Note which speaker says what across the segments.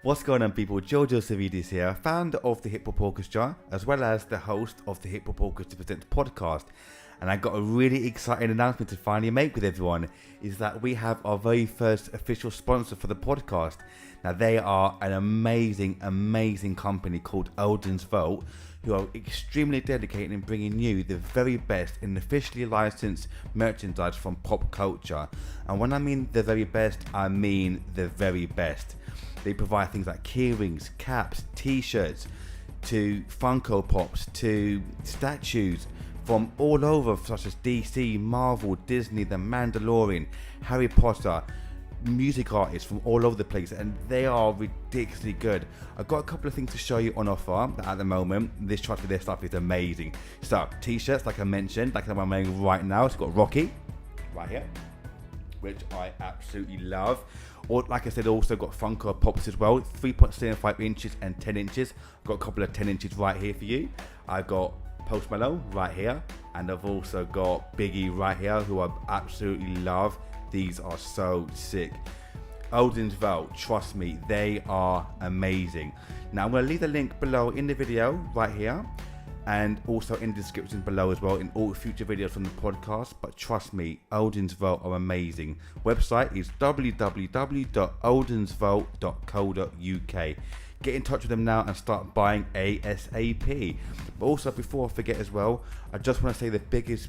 Speaker 1: What's going on, people? Georgio Savvides here, founder of the Hip Hop Orchestra, as well as the host of the Hip Hop Orchestra Presents podcast. And I got a really exciting announcement to finally make with everyone, is that we have our very first official sponsor for the podcast. Now, they are an amazing company called Eldon's Vault, who are extremely dedicated in bringing you the very best in officially licensed merchandise from pop culture. And when I mean the very best, I mean the very best. They provide things like keyrings, caps, t-shirts, to Funko Pops, to statues from all over, such as DC, Marvel, Disney, The Mandalorian, Harry Potter, music artists from all over the place, and they are ridiculously good. I've got a couple of things to show you on offer at the moment. This trust me, their stuff is amazing. So, t-shirts, like I mentioned, like the one I'm wearing right now. It's got Rocky right here, which I absolutely love. Or, like I said, also got Funko Pops as well, 3.75 inches and 10 inches. I've got a couple of 10 inches right here for you. I've got Post Malone right here, and I've also got Biggie right here, who I absolutely love. These are so sick. Eldon's Vault, trust me, they are amazing. Now, I'm going to leave the link below in the video right here, and also in the description below as well in all future videos from the podcast. But trust me, Eldon's Vault are amazing. Website is www.eldonsvault.co.uk. Get in touch with them now and start buying ASAP. But also, before I forget as well, I just want to say the biggest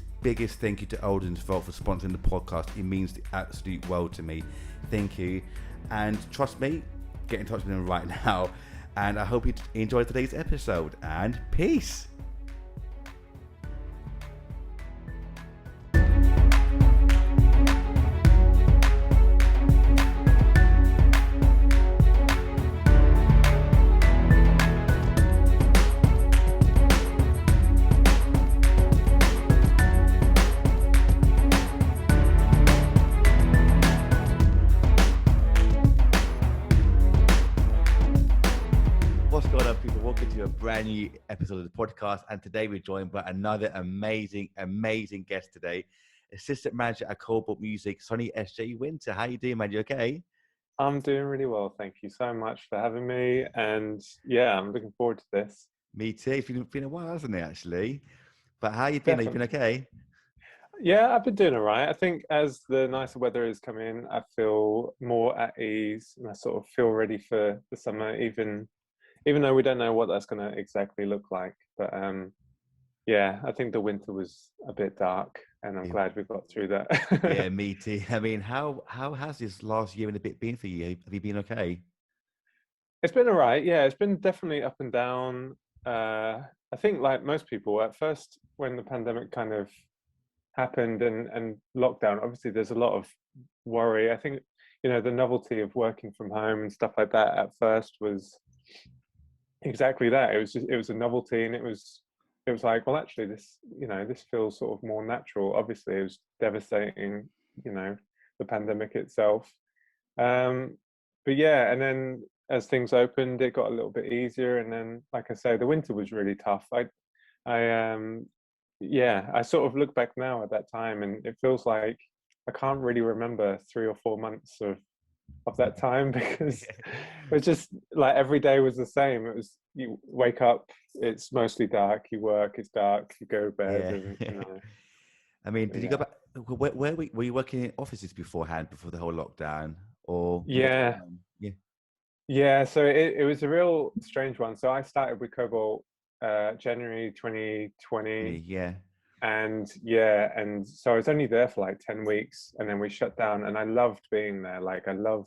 Speaker 1: thank you to Eldon's Vault for sponsoring the podcast. It means the absolute world to me. Thank you. And trust me, get in touch with them right now. And I hope you enjoyed today's episode. And peace. What's going on, people? Welcome to a brand new episode of the podcast, and today we're joined by another amazing guest today, assistant manager at Kobalt Music, Sonny S.J. Winter. How you doing, man? You okay?
Speaker 2: I'm doing really well. Thank you so much for having me. And yeah, I'm looking forward to this.
Speaker 1: Me too. It's been a while, hasn't it, actually? But how you been? Have you been
Speaker 2: Definitely.
Speaker 1: okay?
Speaker 2: Yeah, I've been doing all right. I think as the nicer weather is coming, I feel more at ease and I sort of feel ready for the summer, even though we don't know what that's going to exactly look like. But yeah, I think the winter was a bit dark and I'm
Speaker 1: Yeah,
Speaker 2: glad we got through
Speaker 1: yeah,
Speaker 2: that.
Speaker 1: me too. I mean, how has this last year and a bit been for you? Have you been okay?
Speaker 2: It's been all right. Yeah, it's been definitely up and down. I think like most people, at first when the pandemic kind of happened and lockdown, obviously there's a lot of worry. I think, the novelty of working from home and stuff like that at first was exactly that. It was a novelty, and it was like, well, actually this feels sort of more natural. Obviously it was devastating, you know the pandemic itself. um but yeah, and then as things opened, it got a little bit easier, and then, like I say, the winter was really tough. I yeah, I sort of look back now at that time, and it feels like I can't really remember 3 or 4 months of that time because it was just like every day was the same. It was, you wake up, it's mostly dark, you work, it's dark, you go to bed,
Speaker 1: Yeah.
Speaker 2: and
Speaker 1: I mean, did you go
Speaker 2: yeah.
Speaker 1: back? Where were you working in offices beforehand, before the whole lockdown, or you working from
Speaker 2: Yeah,
Speaker 1: home? Yeah.
Speaker 2: yeah. So it was a real strange one. So I started with Cobalt January 2020.
Speaker 1: Yeah.
Speaker 2: And yeah, and so I was only there for like 10 weeks, and then we shut down, and I loved being there. Like, I love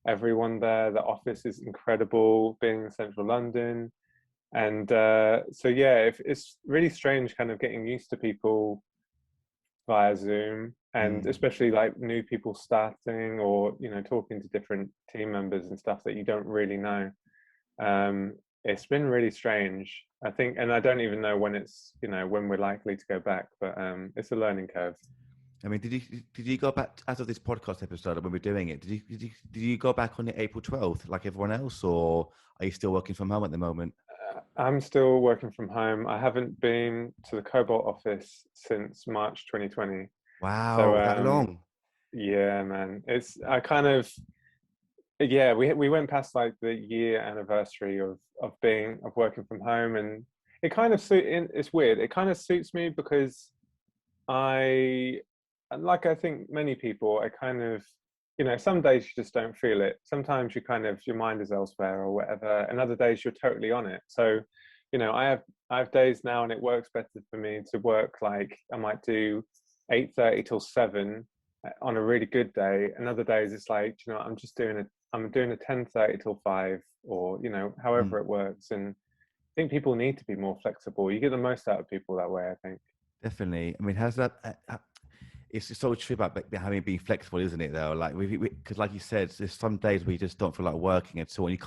Speaker 2: everyone there. The office is incredible, being in central London. And so yeah, it's really strange kind of getting used to people via Zoom, and
Speaker 1: Mm.
Speaker 2: especially like new people starting, or talking to different team members and stuff that you don't really know. um, it's been really strange, I think, and I don't even know when when we're likely to go back, but it's a learning curve.
Speaker 1: I mean, did you go back as of this podcast episode when we're doing it? Did you go back on the April 12th like everyone else, or are you still working from home at the moment?
Speaker 2: I'm still working from home. I haven't been to the Cobalt office since March 2020. So
Speaker 1: Wow, that long.
Speaker 2: yeah, man, it's I kind of yeah, we went past like the year anniversary of working from home, and it kind of it's weird. It kind of suits me because I, like I think many people, I kind of, some days you just don't feel it. Sometimes you kind of, your mind is elsewhere or whatever, and other days you're totally on it. So, I have days now, and it works better for me to work like I might do 8:30 till 7 on a really good day. And other days it's like, I'm doing a 10:30 till 5, or
Speaker 1: Mm,
Speaker 2: however it works. And I think people need to be more flexible. You get the most out of people that way, I think.
Speaker 1: definitely. I mean, has that? It's just so true about having being flexible, isn't it? Though, like because, like you said, there's some days where you just don't feel like working at all, and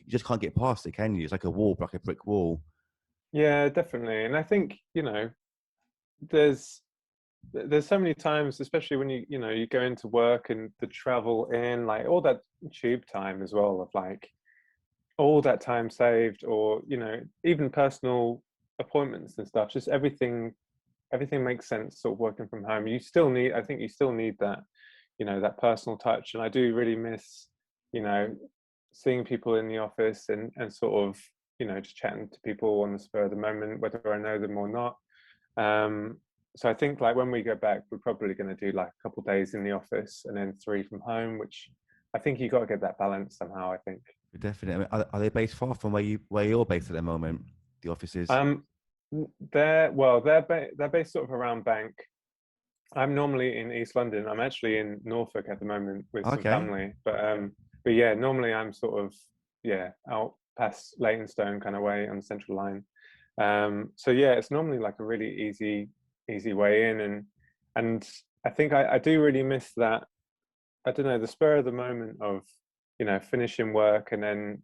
Speaker 1: you just can't get past it, can you? It's like a wall, like a brick wall.
Speaker 2: Yeah, definitely. And I think, there's there's so many times, especially when you go into work and the travel in, like all that tube time as well, of like all that time saved, or even personal appointments and stuff, just everything makes sense sort of working from home. I think you still need that, that personal touch. And I do really miss, you know seeing people in the office, and sort of, just chatting to people on the spur of the moment, whether I know them or not. So I think like when we go back, we're probably going to do like a couple of days in the office and then 3 from home, which I think you got to get that balance somehow, I think.
Speaker 1: Definitely. I mean, are they based far from where you're based at the moment? The offices.
Speaker 2: um they're based sort of around Bank. I'm normally in East London. I'm actually in Norfolk at the moment with some
Speaker 1: Okay.
Speaker 2: family, but yeah, normally I'm sort of, yeah, out past Leytonstone kind of way on the Central Line. So yeah, it's normally like a really easy way in, and I think I do really miss that. I don't know, the spur of the moment of, finishing work, and then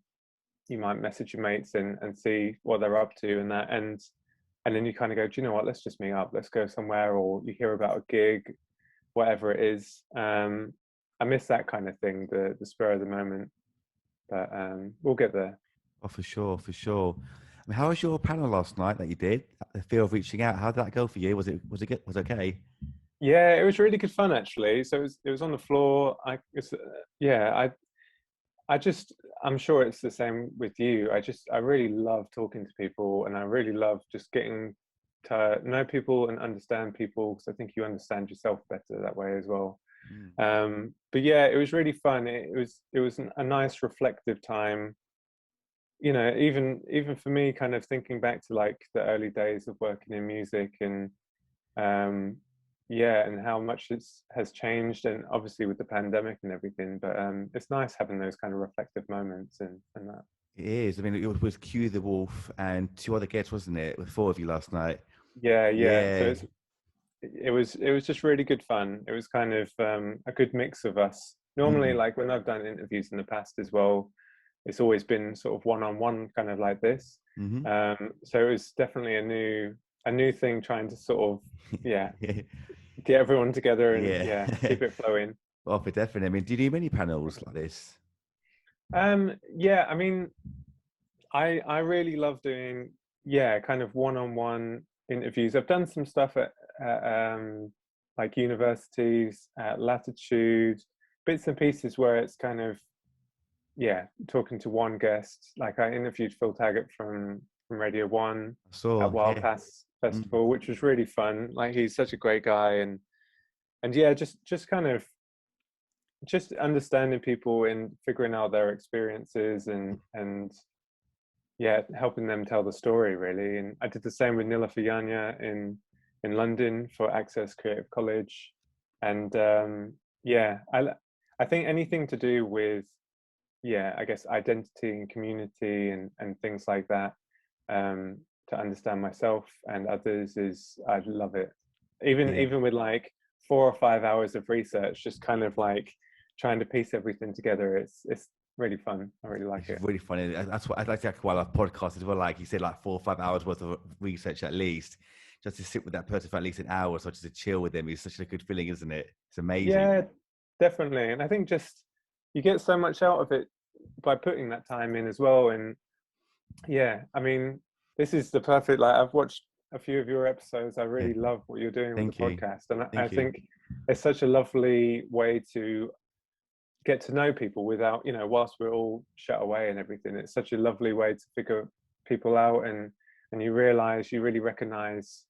Speaker 2: you might message your mates and see what they're up to, and that, and then you kind of go, do you know what? Let's just meet up. Let's go somewhere, or you hear about a gig, whatever it is. I miss that kind of thing, the spur of the moment, but we'll get there.
Speaker 1: Oh, for sure, for sure. I mean, how was your panel last night that you did? The fear of reaching out. How did that go for you? Was it good? Was it okay?
Speaker 2: Yeah, it was really good fun actually. So it was on the floor. Yeah, I just, I'm sure it's the same with you. I really love talking to people, and I really love just getting to know people and understand people, because I think you understand yourself better that way as well.
Speaker 1: Mm.
Speaker 2: But yeah, it was really fun. It was a nice reflective time. Even for me, kind of thinking back to like the early days of working in music, and um, yeah, and how much has changed, and obviously with the pandemic and everything. But it's nice having those kind of reflective moments, and that.
Speaker 1: It is. I mean, it was Q the Wolf and two other guests, wasn't it? With four of you last night.
Speaker 2: Yeah, yeah. So
Speaker 1: Yeah.
Speaker 2: it was just really good fun. It was kind of a good mix of us. Normally,
Speaker 1: Mm.
Speaker 2: like when I've done interviews in the past as well, it's always been sort of one-on-one, kind of like this.
Speaker 1: Hmm.
Speaker 2: So it was definitely a new thing, trying to sort of, yeah, get everyone together and,
Speaker 1: Yeah.
Speaker 2: yeah, keep it flowing.
Speaker 1: Oh, for definitely. I mean, do you do many panels like this?
Speaker 2: Yeah, I mean, I really love doing, yeah, kind of one-on-one interviews. I've done some stuff at like universities, at Latitude, bits and pieces where it's kind of, yeah, talking to one guest. Like I interviewed Phil Taggart from Radio One
Speaker 1: I
Speaker 2: at
Speaker 1: saw.
Speaker 2: Wild
Speaker 1: Yeah.
Speaker 2: Pass
Speaker 1: Mm.
Speaker 2: Festival, which was really fun. Like he's such a great guy, and yeah, just kind of just understanding people and figuring out their experiences, and yeah, helping them tell the story really. And I did the same with Nila Fayanya in London for Access Creative College, and yeah, I think anything to do with, yeah, I guess identity and community, and things like that, um, to understand myself and others, is, I love it. Even
Speaker 1: Yeah.
Speaker 2: even with like 4 or 5 hours of research, just kind of like trying to piece everything together. It's really fun. I really like
Speaker 1: It's
Speaker 2: it.
Speaker 1: really funny. That's what I like to why I love podcasts as well. Like you said, like 4 or 5 hours worth of research at least, just to sit with that person for at least an hour, so just to chill with them is such a good feeling, isn't it? It's amazing.
Speaker 2: Yeah, definitely. And I think just you get so much out of it by putting that time in as well. And yeah, I mean, this is the perfect, like, I've watched a few of your episodes. I
Speaker 1: Yeah.
Speaker 2: really love what you're doing with the
Speaker 1: Thank you.
Speaker 2: podcast. And I
Speaker 1: Thank you.
Speaker 2: think it's such a lovely way to get to know people without, you know, whilst we're all shut away and everything. It's such a lovely way to figure people out, and you realize, you really recognize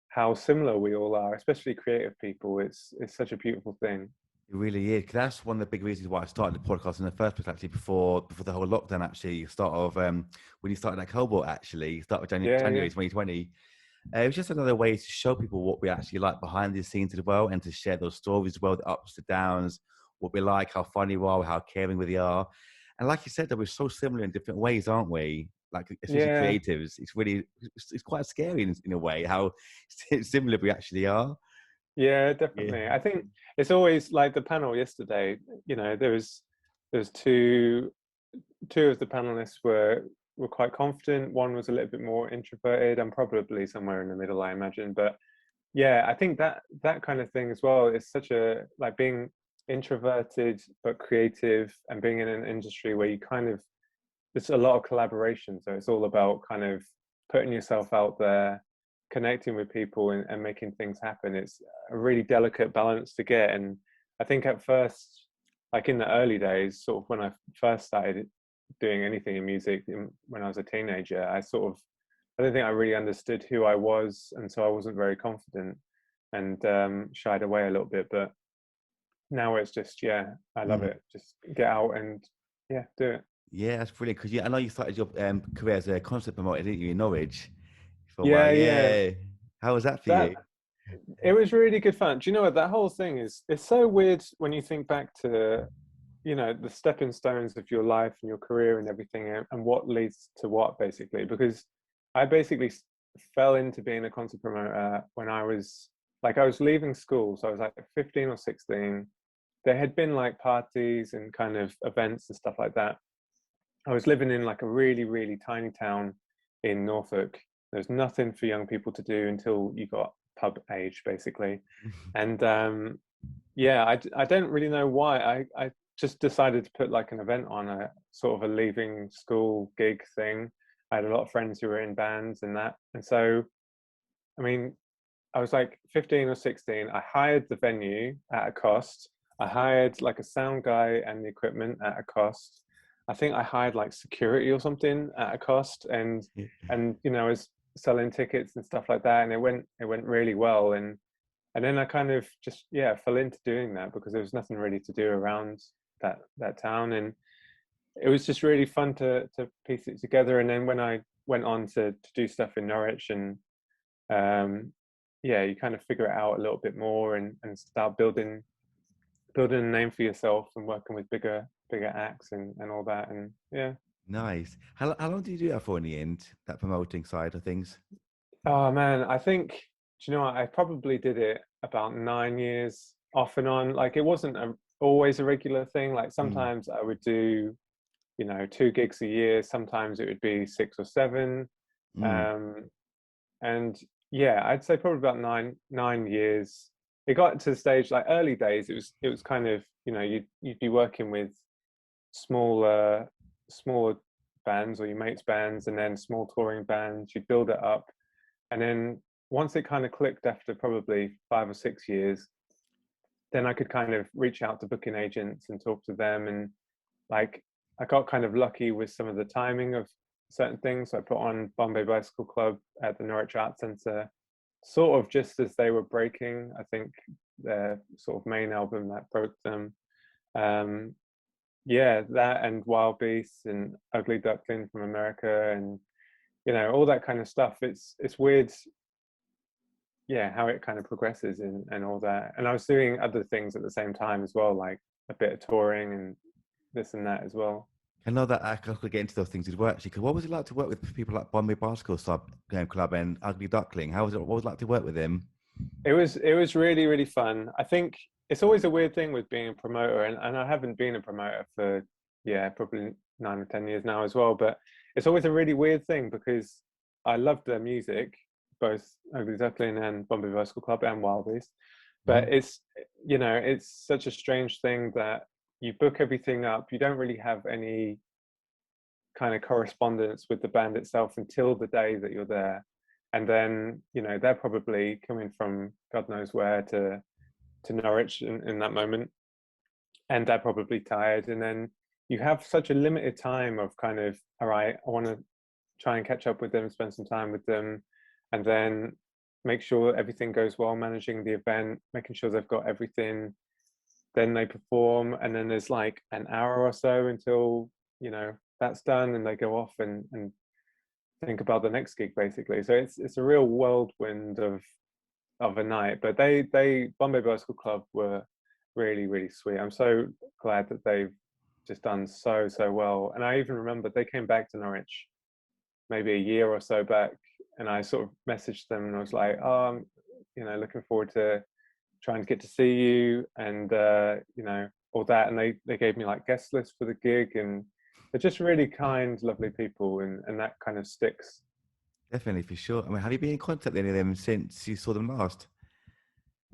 Speaker 2: how similar we all are, especially creative people. It's such a beautiful thing.
Speaker 1: It really is. 'Cause that's one of the big reasons why I started the podcast in the first place. Actually, before the whole lockdown, actually, start of when you started at Cobalt, actually, start of
Speaker 2: Yeah,
Speaker 1: January
Speaker 2: yeah.
Speaker 1: 2020. It was just another way to show people what we actually like behind the scenes as well, and to share those stories as well, the ups, the downs, what we like, how funny we are, how caring we are. And like you said, that we're so similar in different ways, aren't we? Like, especially
Speaker 2: Yeah,
Speaker 1: creatives, it's quite scary in a way how similar we actually are.
Speaker 2: yeah,
Speaker 1: Yeah.
Speaker 2: definitely. I think it's always like the panel yesterday, you know, there was two of the panelists were quite confident. One was a little bit more introverted. I'm probably somewhere in the middle, I imagine. But yeah, I think that kind of thing as well is such a, like, being introverted but creative, and being in an industry where you kind of, it's a lot of collaboration. So it's all about kind of putting yourself out there, connecting with people, and making things happen. It's a really delicate balance to get. And I think at first, like in the early days, sort of when I first started doing anything in music when I was a teenager, I don't think I really understood who I was, and so I wasn't very confident, and shied away a little bit. But now it's just, yeah, I love
Speaker 1: Mm.
Speaker 2: it. Just get out and, yeah, do it.
Speaker 1: Yeah, that's brilliant. Because I know you started your career as a concert promoter, didn't you, in Norwich for a while?
Speaker 2: Yeah, yeah.
Speaker 1: Yeah. How was that for
Speaker 2: That
Speaker 1: you?
Speaker 2: It was really good fun. Do you know what, that whole thing is? It's so weird when you think back to, you know, the stepping stones of your life and your career and everything, and what leads to what, basically. Because I basically fell into being a concert promoter when I was leaving school, so I was like 15 or 16. There had been like parties and kind of events and stuff like that. I was living in like a really, really tiny town in Norfolk. There's nothing for young people to do until you got pub age, basically. And yeah, I don't really know why. I just decided to put like an event on, a sort of a leaving school gig thing. I had a lot of friends who were in bands and that. And so, I mean, I was like 15 or 16. I hired the venue at a cost. I hired like a sound guy and the equipment at a cost. I think I hired like security or something at a cost, and you know, I was selling tickets and stuff like that, and it went really well. And then I kind of just, yeah, fell into doing that because there was nothing really to do around that town, and it was just really fun to piece it together. And then when I went on to do stuff in Norwich, and um, yeah, you kind of figure it out a little bit more, and start building a name for yourself, and working with bigger acts, and all that. And yeah.
Speaker 1: Nice. How long did you do that for in the end, that promoting side of things?
Speaker 2: Oh man, I think, do you know what, I probably did it about 9 years off and on. Like, it wasn't always a regular thing. Like,
Speaker 1: Mm.
Speaker 2: sometimes I would do, you know, 2 gigs a year. Sometimes it would be 6 or 7.
Speaker 1: Mm.
Speaker 2: Um, and yeah, I'd say probably about 9 years. It got to the stage, like early days, it was kind of, you know, you'd be working with smaller bands, or your mates' bands, and then small touring bands. You'd build it up, and then once it kind of clicked after probably 5 or 6 years, then I could kind of reach out to booking agents and talk to them. And like, I got kind of lucky with some of the timing of certain things. So I put on Bombay Bicycle Club at the Norwich Arts Centre, sort of just as they were breaking. I think their sort of main album that broke them. Um, yeah, that, and Wild Beasts, and Ugly Duckling from America, and you know, all that kind of stuff. It's weird, yeah, how it kind of progresses, and all that. And I was doing other things at the same time as well, like a bit of touring and this and that as well.
Speaker 1: I know that I could get into those things as well, actually. Because what was it like to work with people like Bombay Bicycle Club and Ugly Duckling? How was it? What was it like to work with them?
Speaker 2: It was really, really fun. I think it's always a weird thing with being a promoter, and I haven't been a promoter for, yeah, probably 9 or 10 years now as well. But it's always a really weird thing because I loved their music, both Ugly Duckling and Bombay Bicycle Club and Wild Beast. But
Speaker 1: Mhm.
Speaker 2: it's, you know, it's such a strange thing that you book everything up. You don't really have any kind of correspondence with the band itself until the day that you're there. And then, you know, they're probably coming from God knows where to Norwich in that moment. and they're probably tired. And then you have such a limited time of kind of, all right, I want to try and catch up with them, spend some time with them, and then make sure everything goes well, managing the event, making sure they've got everything. Then they perform, and then there's like an hour or so until, that's done, and they go off and think about the next gig, basically. So it's a real whirlwind of a night. But they Bombay Bicycle Club were really, really sweet. I'm so glad that they've just done so well. And I even remember they came back to Norwich maybe a year or so back, and I sort of messaged them and I was like, oh, I'm looking forward to trying to get to see you, and all that. And they gave me like guest lists for the gig, and they're just really kind, lovely people, and that kind of sticks.
Speaker 1: Definitely, for sure. I mean, have you been in contact with any of them since you saw them last?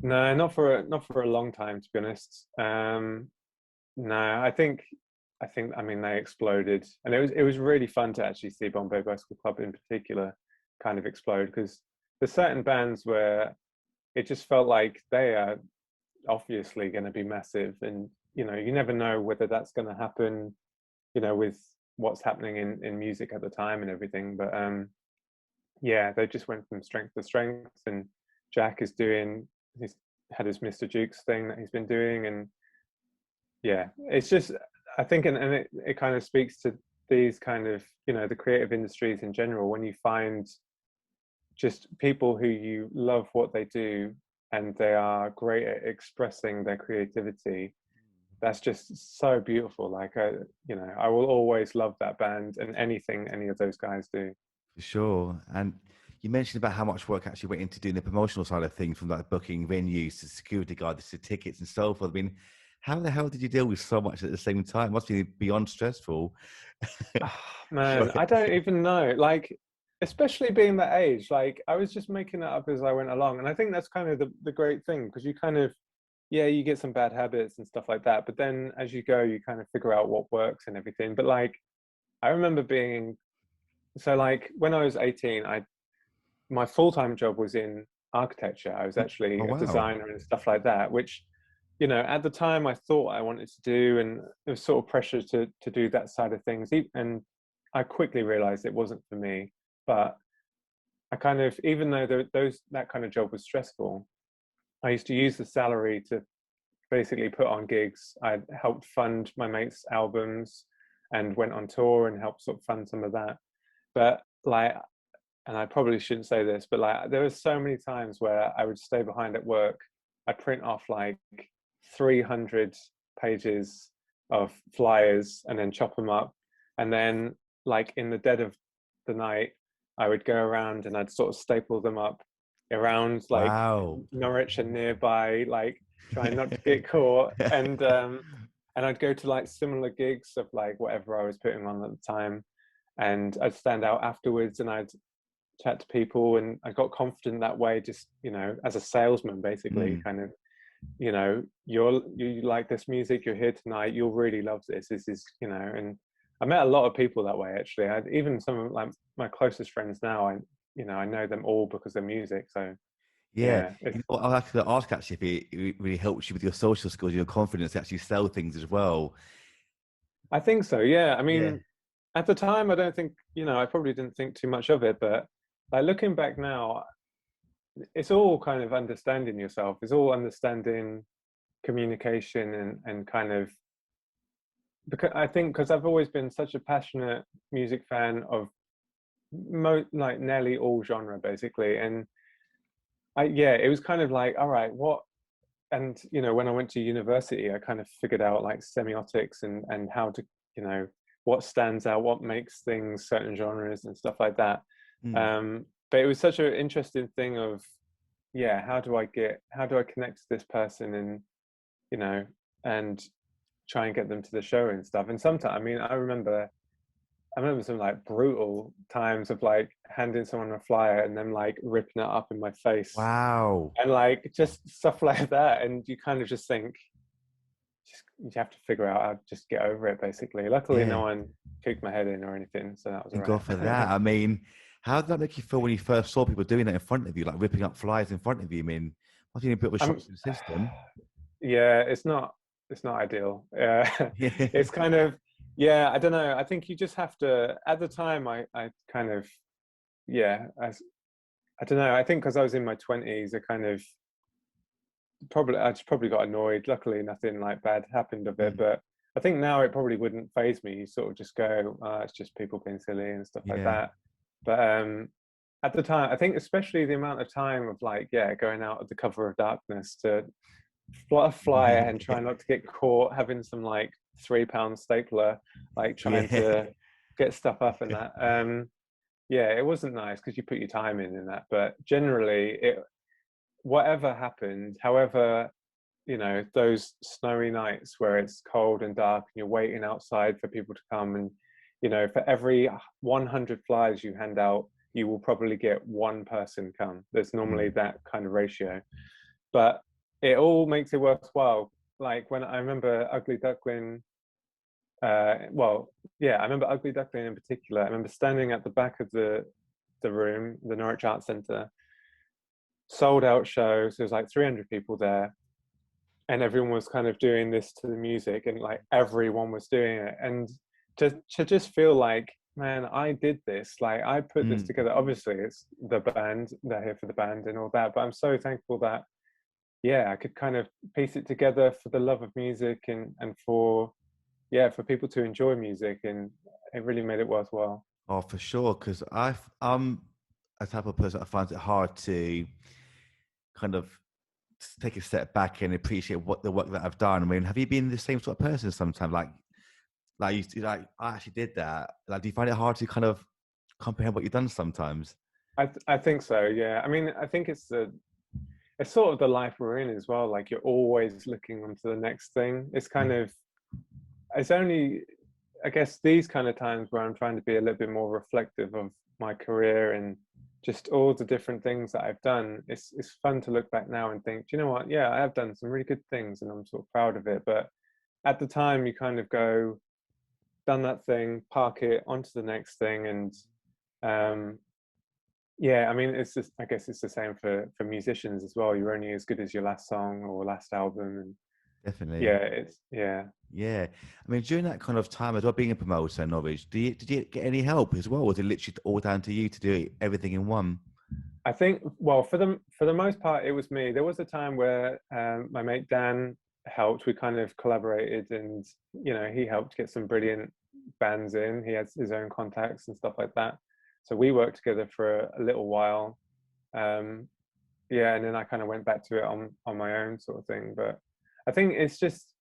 Speaker 2: No, not for a long time, to be honest. No, I mean, they exploded, and it was really fun to actually see Bombay Bicycle Club in particular kind of explode, because there's certain bands where it just felt like they are obviously going to be massive, and you never know whether that's going to happen, with what's happening in music at the time and everything. But yeah, they just went from strength to strength, and Jack he's had his Mr. Jukes thing that he's been doing, and yeah, it's just, I think, and it kind of speaks to these kind of, the creative industries in general, when you find just people who you love what they do and they are great at expressing their creativity. That's just so beautiful. Like, I will always love that band and anything any of those guys do.
Speaker 1: For sure. And you mentioned about how much work actually went into doing the promotional side of things, from like booking venues to security guards to tickets and so forth. I mean, how the hell did you deal with so much at the same time? It must be beyond stressful.
Speaker 2: Oh, man, I don't even know. Like, especially being that age, like I was just making it up as I went along. And I think that's kind of the great thing, because you kind of, yeah, you get some bad habits and stuff like that. But then as you go, you kind of figure out what works and everything. But like, I remember like when I was 18, my full-time job was in architecture. I was actually
Speaker 1: Oh,
Speaker 2: a
Speaker 1: wow.
Speaker 2: designer and stuff like that, which, at the time I thought I wanted to do, and there was sort of pressure to do that side of things. And I quickly realized it wasn't for me. But I kind of, even though that kind of job was stressful, I used to use the salary to basically put on gigs. I helped fund my mates' albums and went on tour and helped sort of fund some of that. But like, and I probably shouldn't say this, but like, there were so many times where I would stay behind at work. I'd print off like 300 pages of flyers and then chop them up. And then like in the dead of the night, I would go around and I'd sort of staple them up around like
Speaker 1: Wow.
Speaker 2: Norwich and nearby, like trying not to get caught. And I'd go to like similar gigs of like whatever I was putting on at the time, and I'd stand out afterwards and I'd chat to people, and I got confident that way, just as a salesman, basically. Kind of, you like this music, you're here tonight, you'll really love this is, and I met a lot of people that way, actually. Even some of like my closest friends now, I know them all because of music. So
Speaker 1: Yeah.
Speaker 2: yeah,
Speaker 1: I'll actually ask actually if it really helps you with your social skills, your confidence to actually sell things as well.
Speaker 2: I think so. Yeah, I
Speaker 1: Yeah.
Speaker 2: mean, at the time, I don't think, I probably didn't think too much of it, but like looking back now, it's all kind of understanding yourself. It's all understanding communication and kind of, because I think, because I've always been such a passionate music fan of like nearly all genre, basically. And it was kind of like, all right, what? And when I went to university, I kind of figured out like semiotics and how to, what stands out, what makes things certain genres and stuff like that. But it was such an interesting thing of, how do I connect to this person, and and try and get them to the show and stuff. And sometimes, I mean, I remember some like brutal times of like handing someone a flyer and them like ripping it up in my face.
Speaker 1: Wow.
Speaker 2: And like just stuff like that. And you kind of just think, you have to figure out how to just get over it, basically. Luckily, no one kicked my head in or anything, so that was all
Speaker 1: And
Speaker 2: right.
Speaker 1: go for that. I mean, how did that make you feel when you first saw people doing that in front of you, like ripping up flyers in front of you? I mean, must have been a bit of a shock to the system.
Speaker 2: Yeah, it's not. it's not ideal.
Speaker 1: Yeah.
Speaker 2: It's kind of, yeah, I don't know. I think you just have to, at the time, I kind of, yeah, I don't know. I think because I was in my 20s, I kind of I just probably got annoyed. Luckily, nothing like bad happened of it.
Speaker 1: Mm,
Speaker 2: But I think now it probably wouldn't phase me. You sort of just go, it's just people being silly and stuff like
Speaker 1: yeah.
Speaker 2: that. But at the time, I think especially the amount of time of like, yeah, going out at the cover of darkness to fly and try not to get caught, having some like £3 stapler, like trying
Speaker 1: Yeah.
Speaker 2: to get stuff up and that. Yeah, it wasn't nice because you put your time in that. But generally, it whatever happened, however, you know, those snowy nights where it's cold and dark and you're waiting outside for people to come, and you know, for every 100 flyers you hand out, you will probably get one person come. There's normally
Speaker 1: Mm,
Speaker 2: that kind of ratio, but it all makes it worthwhile. Like when I remember Ugly Duckling, well, yeah, I remember Ugly Duckling in particular. I remember standing at the back of the room, the Norwich Arts Centre, sold out show. So there's like 300 people there, and everyone was kind of doing this to the music, and like everyone was doing it. And to just feel like, man, I did this, like I put this
Speaker 1: mm.
Speaker 2: together. Obviously, it's the band, they're here for the band and all that, but I'm so thankful that, yeah, I could kind of piece it together for the love of music and for, yeah, for people to enjoy music, and it really made it worthwhile.
Speaker 1: Oh, for sure. Because I'm a type of person that finds it hard to kind of take a step back and appreciate what the work that I've done. I mean, have you been the same sort of person sometimes? Like I actually did that. Like, do you find it hard to kind of comprehend what you've done sometimes?
Speaker 2: I think so, yeah. I mean, I think it's sort of the life we're in as well. Like you're always looking onto the next thing. It's kind
Speaker 1: Yeah.
Speaker 2: of, it's only, I guess, these kind of times where I'm trying to be a little bit more reflective of my career and just all the different things that I've done. It's fun to look back now and think, do you know what? Yeah, I have done some really good things and I'm sort of proud of it. But at the time, you kind of go, done that thing, park it onto the next thing, and um, yeah, I mean, it's just, I guess it's the same for musicians as well. You're only as good as your last song or last album, and
Speaker 1: Definitely.
Speaker 2: yeah, it's yeah.
Speaker 1: Yeah. I mean, during that kind of time as well, being a promoter in Norwich, did you get any help as well? Was it literally all down to you to do everything in one?
Speaker 2: I think, well, for the most part, it was me. There was a time where my mate Dan helped. We kind of collaborated, and you know, he helped get some brilliant bands in. He has his own contacts and stuff like that. So we worked together for a little while. Um, yeah, and then I kind of went back to it on my own sort of thing. But I think it's just,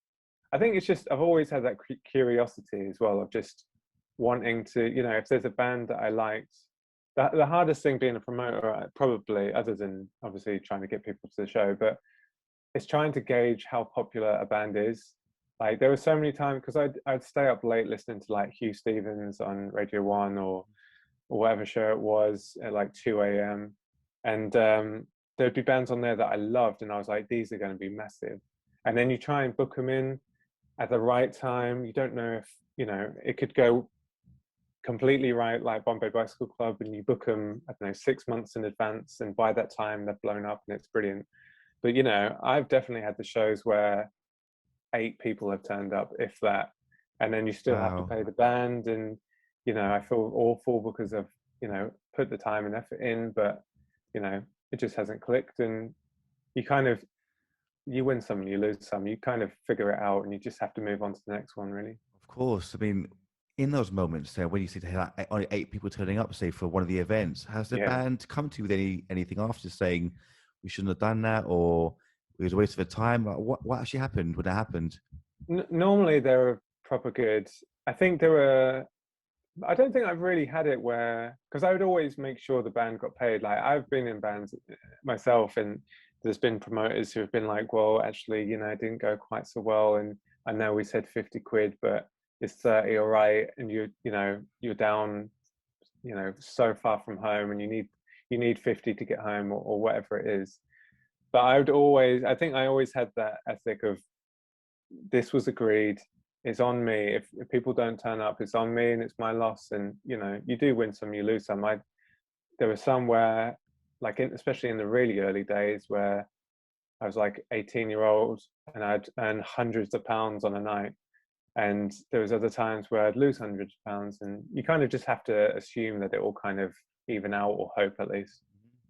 Speaker 2: I think it's just I've always had that curiosity as well of just wanting to, you know, if there's a band that I liked, the hardest thing being a promoter, probably, other than obviously trying to get people to the show, but it's trying to gauge how popular a band is. Like there were so many times because I'd stay up late listening to like Hugh Stevens on Radio One or whatever show it was at like 2 a.m. And there'd be bands on there that I loved, and I was like, these are going to be massive. And then you try and book them in at the right time. You don't know if, you know, it could go completely right, like Bombay Bicycle Club, and you book them, I don't know, 6 months in advance, and by that time they're blown up and it's brilliant. But you know, I've definitely had the shows where 8 people have turned up, if that, and then you still have to
Speaker 1: Wow.
Speaker 2: pay the band, and you know, I feel awful because I've, you know, put the time and effort in, but you know, it just hasn't clicked, and you kind of, you win some and you lose some. You kind of figure it out, and you just have to move on to the next one, really.
Speaker 1: Of course. I mean, in those moments, when you see like, only 8 people turning up, say for one of the events, has the
Speaker 2: Yeah.
Speaker 1: band come to you with anything after saying we shouldn't have done that or it was a waste of time? Like, what actually happened when that happened?
Speaker 2: Normally they're proper good. I think there were. I don't think I've really had it where, because I would always make sure the band got paid. Like I've been in bands myself, and there's been promoters who have been like, "Well, actually, you know, it didn't go quite so well, and I know we said 50 quid, but it's 30, all right." And you know, you're down, you know, so far from home, and you need 50 to get home, or whatever it is. But I would always, I think I always had that ethic of, this was agreed, it's on me. If people don't turn up, it's on me and it's my loss. And you know, you do win some, you lose some. There was some where, like especially in the really early days, where I was like 18-year-old, and I'd earn hundreds of pounds on a night. And there was other times where I'd lose hundreds of pounds, and you kind of just have to assume that it will kind of even out, or hope at least.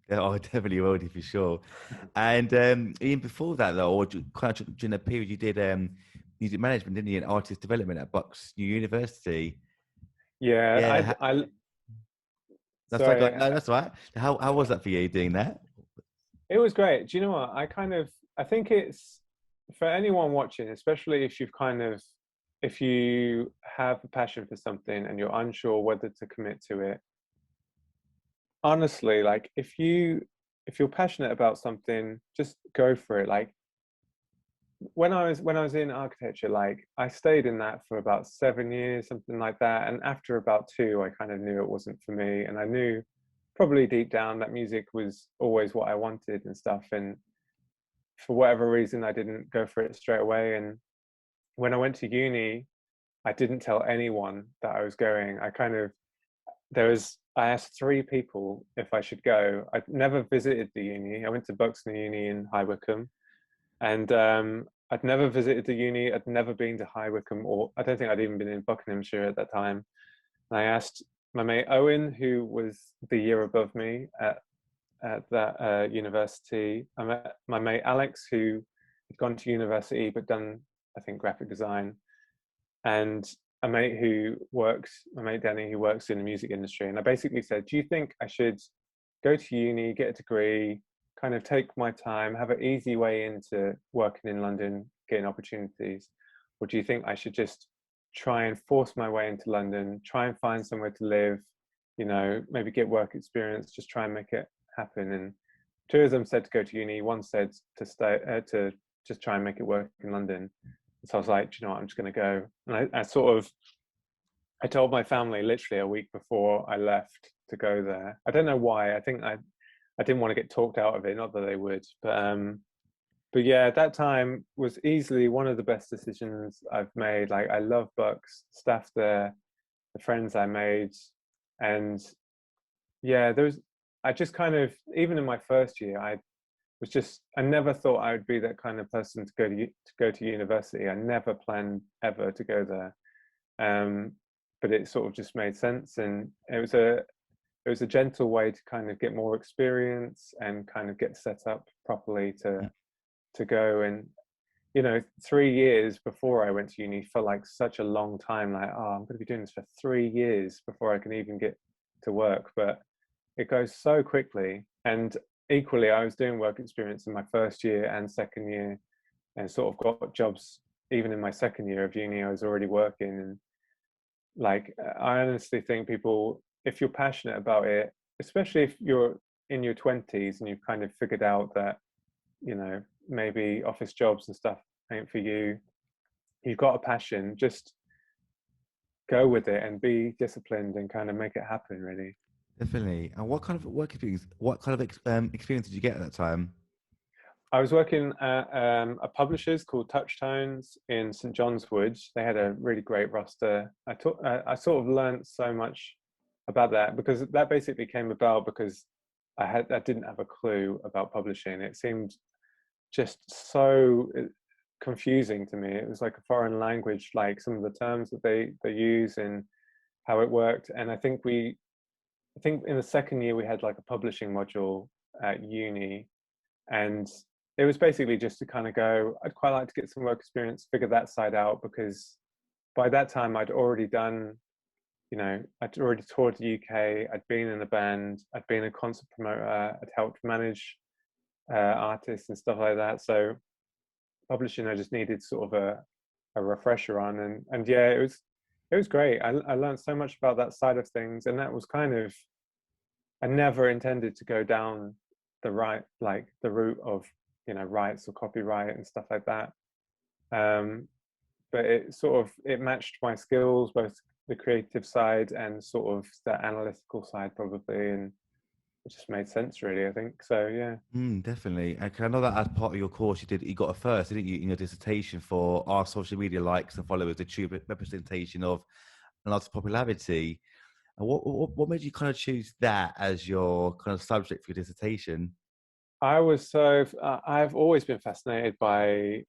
Speaker 1: Yeah, I definitely will do for sure. And even before that, though, or kind of during the period, you did music management, didn't you, and artist development at Bucks New University?
Speaker 2: Yeah,
Speaker 1: Yeah,
Speaker 2: I
Speaker 1: that's like,
Speaker 2: sorry,
Speaker 1: no, that's right. How was that for you doing that?
Speaker 2: it was great. Do you know what? I think it's for anyone watching, especially if you've kind of, if you have a passion for something and you're unsure whether to commit to it. Honestly, like if you're passionate about something, just go for it. Like when I was in architecture, like I stayed in that for about 7 years, something like that. And after about two, I kind of knew it wasn't for me, and I knew probably deep down that music was always what I wanted and stuff. And for whatever reason, I didn't go for it straight away. And when I went to uni, I didn't tell anyone that I was going. I asked three people if I should go. I'd never visited the uni. I went to Buxton Uni in High Wycombe, and I'd never visited the uni. I'd never been to High Wycombe, or I don't think I'd even been in Buckinghamshire at that time. And I asked my mate Owen, who was the year above me at that university. I met my mate Alex, who had gone to university but done, I think, graphic design, and my mate Danny, who works in the music industry. And I basically said, do you think I should go to uni, get a degree, kind of take my time, have an easy way into working in London, getting opportunities? Or do you think I should just try and force my way into London, try and find somewhere to live, maybe get work experience, just try and make it happen? And two of them said to go to uni, one said to stay, to just try and make it work in London. So I was like, do you know what, I'm just going to go. And I told my family literally a week before I left to go there. I don't know why. I think I didn't want to get talked out of it. Not that they would, but yeah, that time was easily one of the best decisions I've made. Like, I love Bucks, staff there, the friends I made, and yeah, I just kind of, even in my first year, I never thought I would be that kind of person to go to university. I never planned ever to go there, but it sort of just made sense, and it was a gentle way to kind of get more experience and kind of get set up properly to go. And 3 years before I went to uni felt like such a long time. Like, oh, I'm going to be doing this for 3 years before I can even get to work, but it goes so quickly. And equally, I was doing work experience in my first year and second year, and sort of got jobs even in my second year of uni. I was already working. And like, I honestly think people, if you're passionate about it, especially if you're in your 20s and you've kind of figured out that maybe office jobs and stuff ain't for you, you've got a passion, just go with it and be disciplined and kind of make it happen, really.
Speaker 1: Definitely. And what kind of work experience, what kind of experience did you get at that time?
Speaker 2: I was working at a publisher's called Touchtones in St John's Wood. They had a really great roster. I sort of learned so much about that, because that basically came about because I didn't have a clue about publishing. It seemed just so confusing to me. It was like a foreign language, like some of the terms that they use and how it worked. And I think in the second year we had like a publishing module at uni, and it was basically just to kind of go, I'd quite like to get some work experience, figure that side out, because by that time I'd already done, I'd already toured the UK, I'd been in a band, I'd been a concert promoter, I'd helped manage artists and stuff like that. So publishing, I just needed sort of a refresher on. And yeah, it was great. I learned so much about that side of things, and that was kind of, I never intended to go down the route of rights or copyright and stuff like that. But it matched my skills, both the creative side and sort of the analytical side, probably, and it just made sense, really, I think. So yeah.
Speaker 1: Definitely. And 'cause I know that as part of your course, you got a first, didn't you, in your dissertation for our social media likes and followers, the true representation of an artist's popularity. And what made you kind of choose that as your kind of subject for your dissertation?
Speaker 2: I've always been fascinated by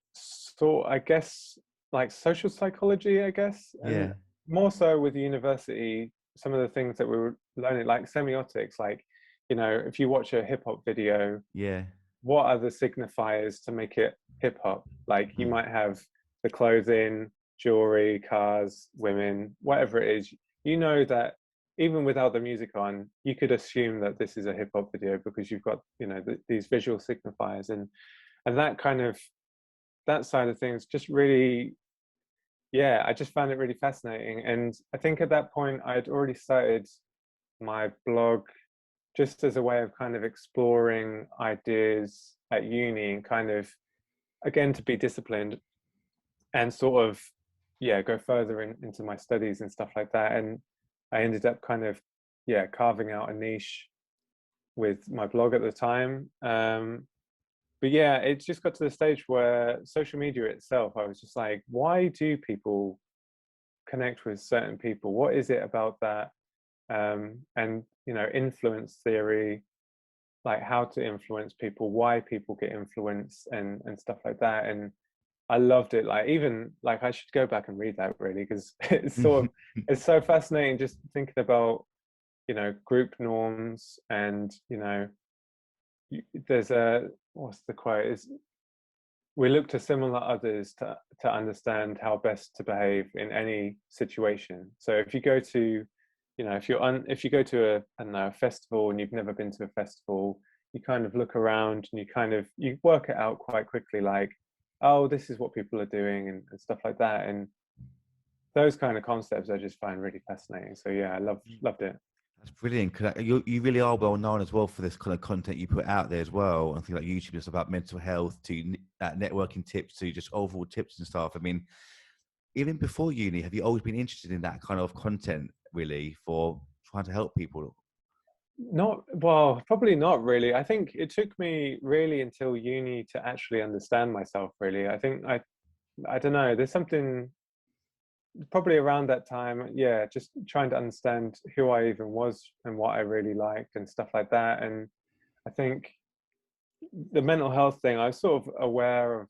Speaker 2: I guess, like social psychology, I guess, and
Speaker 1: Yeah,
Speaker 2: more so with university, some of the things that we were learning, like semiotics, like, if you watch a hip hop video,
Speaker 1: yeah,
Speaker 2: what are the signifiers to make it hip hop? Like you
Speaker 1: mm,
Speaker 2: might have the clothing, jewelry, cars, women, whatever it is. You know that even without the music on, you could assume that this is a hip hop video because you've got these visual signifiers, and that kind of that side of things just really, yeah, I just found it really fascinating. And I think at that point I'd already started my blog just as a way of kind of exploring ideas at uni and kind of, again, to be disciplined and sort of, yeah, go further into my studies and stuff like that. And I ended up kind of, yeah, carving out a niche with my blog at the time. But yeah, it just got to the stage where social media itself, I was just like, why do people connect with certain people? What is it about that? And influence theory, like how to influence people, why people get influenced, and stuff like that. And I loved it. Like, even like, I should go back and read that, really, because it's so fascinating just thinking about group norms. And there's a, what's the quote, is, we look to similar others to understand how best to behave in any situation. So if you go to, if you go to I don't know, a festival and you've never been to a festival, you kind of look around and you work it out quite quickly, like, oh, this is what people are doing, and stuff like that. And those kind of concepts I just find really fascinating. So yeah, I loved it.
Speaker 1: That's brilliant. 'Cause you really are well known as well for this kind of content you put out there as well. I think like YouTube is about mental health to networking tips to just overall tips and stuff. I mean, even before uni, have you always been interested in that kind of content really for trying to help people?
Speaker 2: Not well, probably not really. I think it took me really until uni to actually understand myself, really. I think I don't know, there's something probably around that time, yeah, just trying to understand who I even was and what I really liked and stuff like that. And I think the mental health thing, I was sort of aware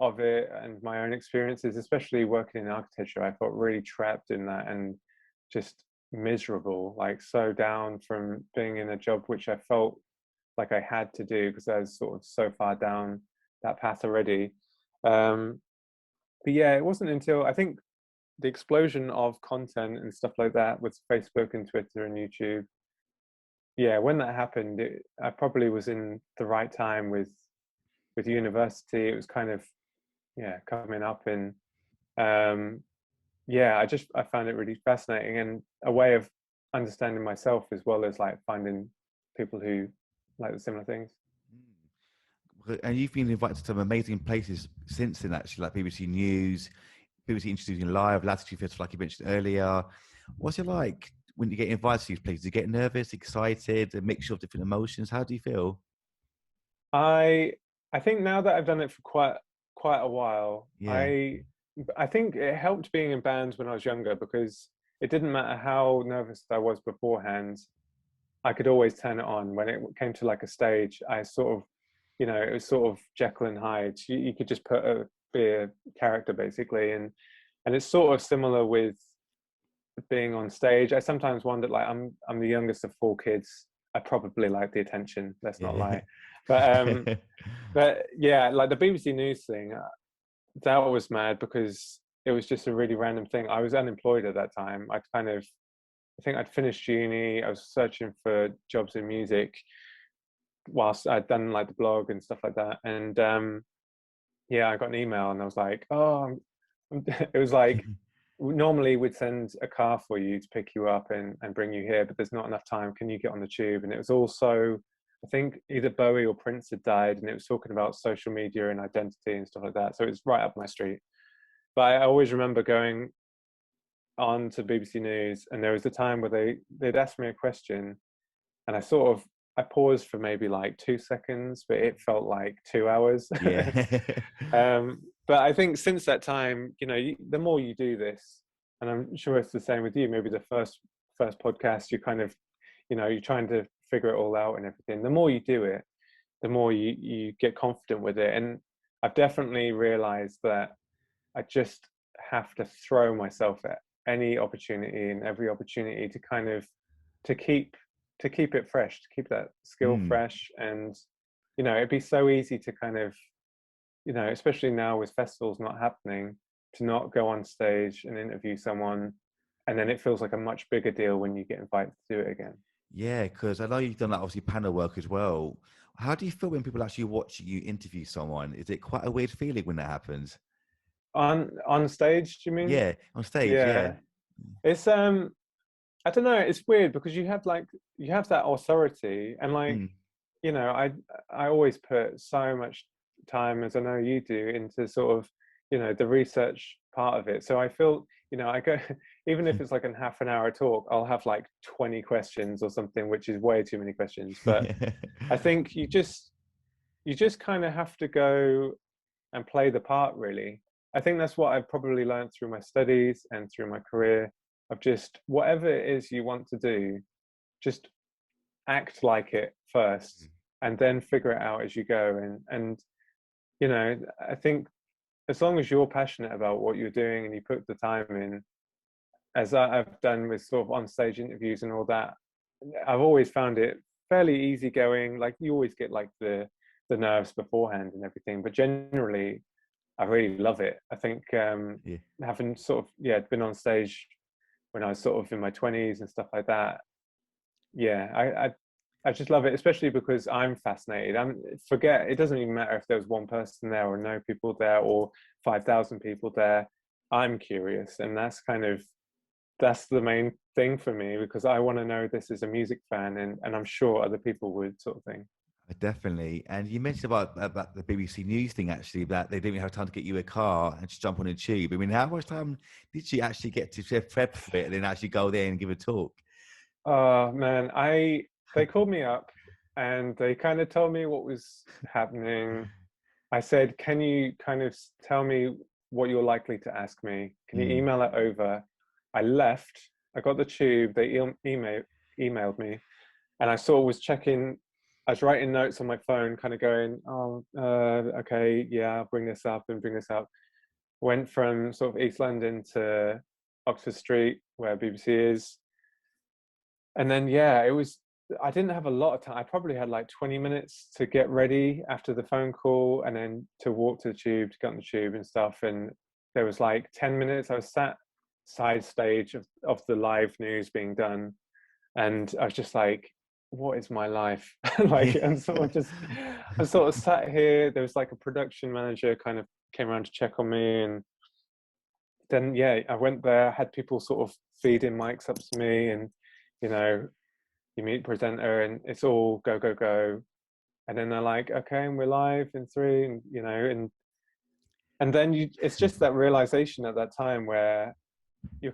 Speaker 2: of it and my own experiences, especially working in architecture. I felt really trapped in that and just miserable, like so down from being in a job which I felt like I had to do because I was sort of so far down that path already. Um, but yeah, it wasn't until I think the explosion of content and stuff like that with Facebook and Twitter and YouTube. Yeah, when that happened, I probably was in the right time with university. It was kind of, yeah, coming up. And um, yeah, I found it really fascinating and a way of understanding myself, as well as like finding people who like the similar things.
Speaker 1: And you've been invited to some amazing places since then, actually, like BBC News, BBC Introducing Live, Latitude Festival, like you mentioned earlier. What's it like when you get invited to these places? Do you get nervous, excited, a mixture of different emotions? How do you feel?
Speaker 2: I I think now that I've done it for quite a while,
Speaker 1: Yeah,
Speaker 2: I think it helped being in bands when I was younger, because it didn't matter how nervous I was beforehand, I could always turn it on. When it came to like a stage, I sort of, it was sort of Jekyll and Hyde. You could just be a character, basically. And it's sort of similar with being on stage. I sometimes wondered, like, I'm the youngest of four kids. I probably like the attention. Let's not
Speaker 1: yeah.
Speaker 2: lie. But but yeah, like the BBC News thing, that was mad because it was just a really random thing. I was unemployed at that time. I think I'd finished uni. I was searching for jobs in music whilst I'd done like the blog and stuff like that. And yeah, I got an email and I was like, oh, it was like, normally we'd send a car for you to pick you up and bring you here, but there's not enough time. Can you get on the tube? And it was also, I think either Bowie or Prince had died, and it was talking about social media and identity and stuff like that. So it's right up my street. But I always remember going on to BBC News, and there was a time where they'd asked me a question, and I paused for maybe like 2 seconds, but it felt like 2 hours.
Speaker 1: Yeah.
Speaker 2: But I think since that time, the more you do this, and I'm sure it's the same with you. Maybe the first podcast, you kind of, you're trying to figure it all out and everything. The more you do it, the more you get confident with it. And I've definitely realized that I just have to throw myself at any opportunity and every opportunity to kind of to keep to keep it fresh, to keep that skill
Speaker 1: Mm.
Speaker 2: fresh. And it'd be so easy to kind of, especially now with festivals not happening, to not go on stage and interview someone, and then it feels like a much bigger deal when you get invited to do it again.
Speaker 1: Yeah, because I know you've done like obviously panel work as well. How do you feel when people actually watch you interview someone? Is it quite a weird feeling when that happens?
Speaker 2: On stage, do you mean?
Speaker 1: Yeah, on stage, yeah.
Speaker 2: Yeah. It's I don't know, it's weird because you have that authority, and
Speaker 1: Mm.
Speaker 2: I always put so much time, as I know you do, into sort of the research part of it. So I feel I go even if it's like a half an hour talk, I'll have like 20 questions or something, which is way too many questions. But I think you just kind of have to go and play the part, really. I think that's what I've probably learned through my studies and through my career, of just whatever it is you want to do, just act like it first and then figure it out as you go. And I think as long as you're passionate about what you're doing and you put the time in, as I've done with sort of on stage interviews and all that, I've always found it fairly easygoing. Like, you always get like the nerves beforehand and everything, but generally I really love it. I think
Speaker 1: Yeah.
Speaker 2: having sort of been on stage when I was sort of in my 20s and stuff like that, yeah, I just love it, especially because I'm fascinated. Forget, it doesn't even matter if there was one person there or no people there or 5,000 people there. I'm curious, and that's the main thing for me, because I want to know this as a music fan, and I'm sure other people would, sort of thing.
Speaker 1: Definitely. And you mentioned about the BBC News thing actually, that they didn't even have time to get you a car and just jump on a tube. I mean, how much time did you actually get to prep for it and then actually go there and give a talk?
Speaker 2: Oh man, they called me up and they kind of told me what was happening. I said, "Can you kind of tell me what you're likely to ask me? Can you
Speaker 1: Mm.
Speaker 2: email it over?" I left. I got the tube. They emailed me, and I sort of was checking. I was writing notes on my phone, kind of going, "Oh, okay, yeah, I'll bring this up and bring this up." Went from sort of East London to Oxford Street, where BBC is, and then yeah, it was. I didn't have a lot of time. I probably had like 20 minutes to get ready after the phone call, and then to walk to the tube, to get on the tube and stuff. And there was like 10 minutes. I was sat side stage of the live news being done, and I was just like, what is my life? Like, and sort of just, I sort of sat here. There was like a production manager kind of came around to check on me, and then yeah, I went there, had people sort of feeding mics up to me, and you know, you meet presenter and it's all go go go, and then they're like, okay, and we're live in three, and and then it's just that realization at that time where you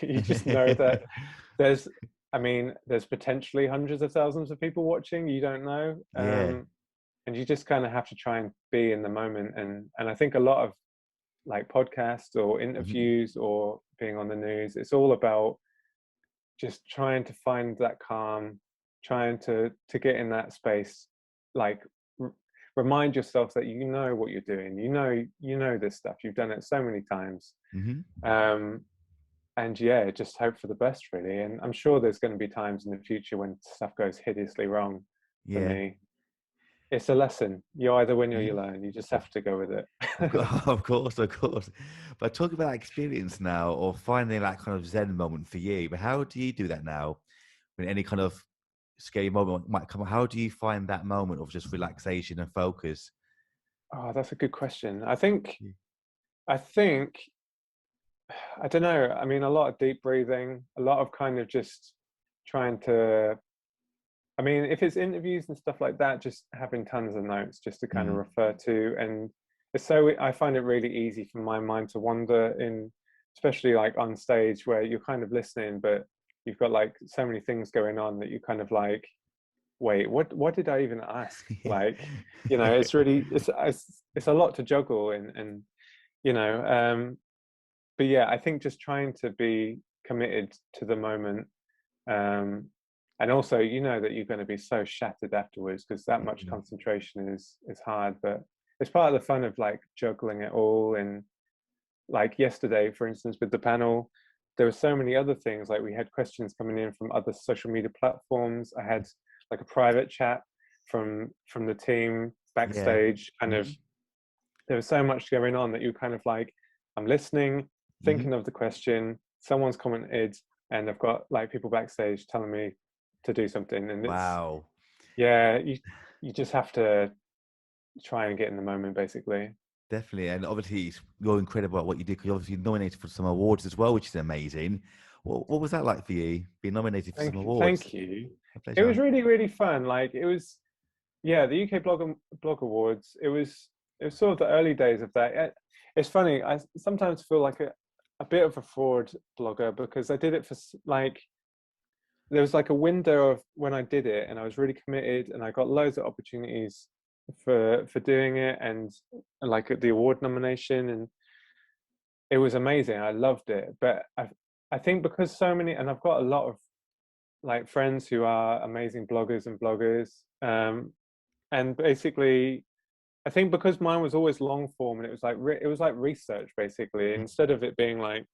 Speaker 2: you just know that there's there's potentially hundreds of thousands of people watching, you don't know.
Speaker 1: Yeah.
Speaker 2: And you just kind of have to try and be in the moment. And I think a lot of like podcasts or
Speaker 1: Mhm.
Speaker 2: interviews or being on the news, it's all about just trying to find that calm, trying to get in that space, like remind yourself that you know what you're doing, you know this stuff, you've done it so many times.
Speaker 1: Mhm.
Speaker 2: um and yeah, just hope for the best, really. And I'm sure there's going to be times in the future when stuff goes hideously wrong. For
Speaker 1: Yeah.
Speaker 2: me, it's a lesson. You either win or you
Speaker 1: Mhm.
Speaker 2: learn. You just have to go with
Speaker 1: Of
Speaker 2: it.
Speaker 1: course, of course, of course. But talk about that experience now, or finding that kind of Zen moment for you. But how do you do that now? When any kind of scary moment might come, how do you find that moment of just relaxation and focus?
Speaker 2: Oh, that's a good question. I think I don't know. I mean, a lot of deep breathing, a lot of kind of just trying to. I mean, if it's interviews and stuff like that, just having tons of notes just to kind of
Speaker 1: Mm.
Speaker 2: refer to. And it's so, I find it really easy for my mind to wander in, especially like on stage where you're kind of listening, but you've got like so many things going on that you kind of like, wait, what did I even ask? Like, it's really, it's a lot to juggle, and you know, but yeah, I think just trying to be committed to the moment, um, and also you know that you're going to be so shattered afterwards because that much
Speaker 1: Mm.
Speaker 2: concentration is hard. But it's part of the fun of like juggling it all. And like yesterday, for instance, with the panel, there were so many other things. Like we had questions coming in from other social media platforms. I had like a private chat from the team
Speaker 1: Yeah.
Speaker 2: backstage. Kind of,
Speaker 1: Hmm.
Speaker 2: there was so much going on that you kind of like, I'm listening,
Speaker 1: Hmm.
Speaker 2: thinking of the question, someone's commented, and I've got like people backstage telling me to do something. And it's,
Speaker 1: Wow.
Speaker 2: yeah, you just have to try and get in the moment, basically.
Speaker 1: Definitely, and obviously you're incredible at what you do because you're obviously nominated for some awards as well, which is amazing. What was that like for you, being nominated for some
Speaker 2: Thank you.
Speaker 1: awards?
Speaker 2: Thank you.
Speaker 1: A
Speaker 2: It was
Speaker 1: pleasure.
Speaker 2: really, really fun. Like it was, yeah, the UK Blog Awards. It was sort of the early days of that. It's funny. I sometimes feel like a bit of a fraud blogger because I did it for like there was like a window of when I did it and I was really committed and I got loads of opportunities for doing it and like the award nomination, and it was amazing. I loved it. But I think because so many, and I've got a lot of like friends who are amazing bloggers, and basically I think because mine was always long form and it was like it was like research basically, instead of it being like,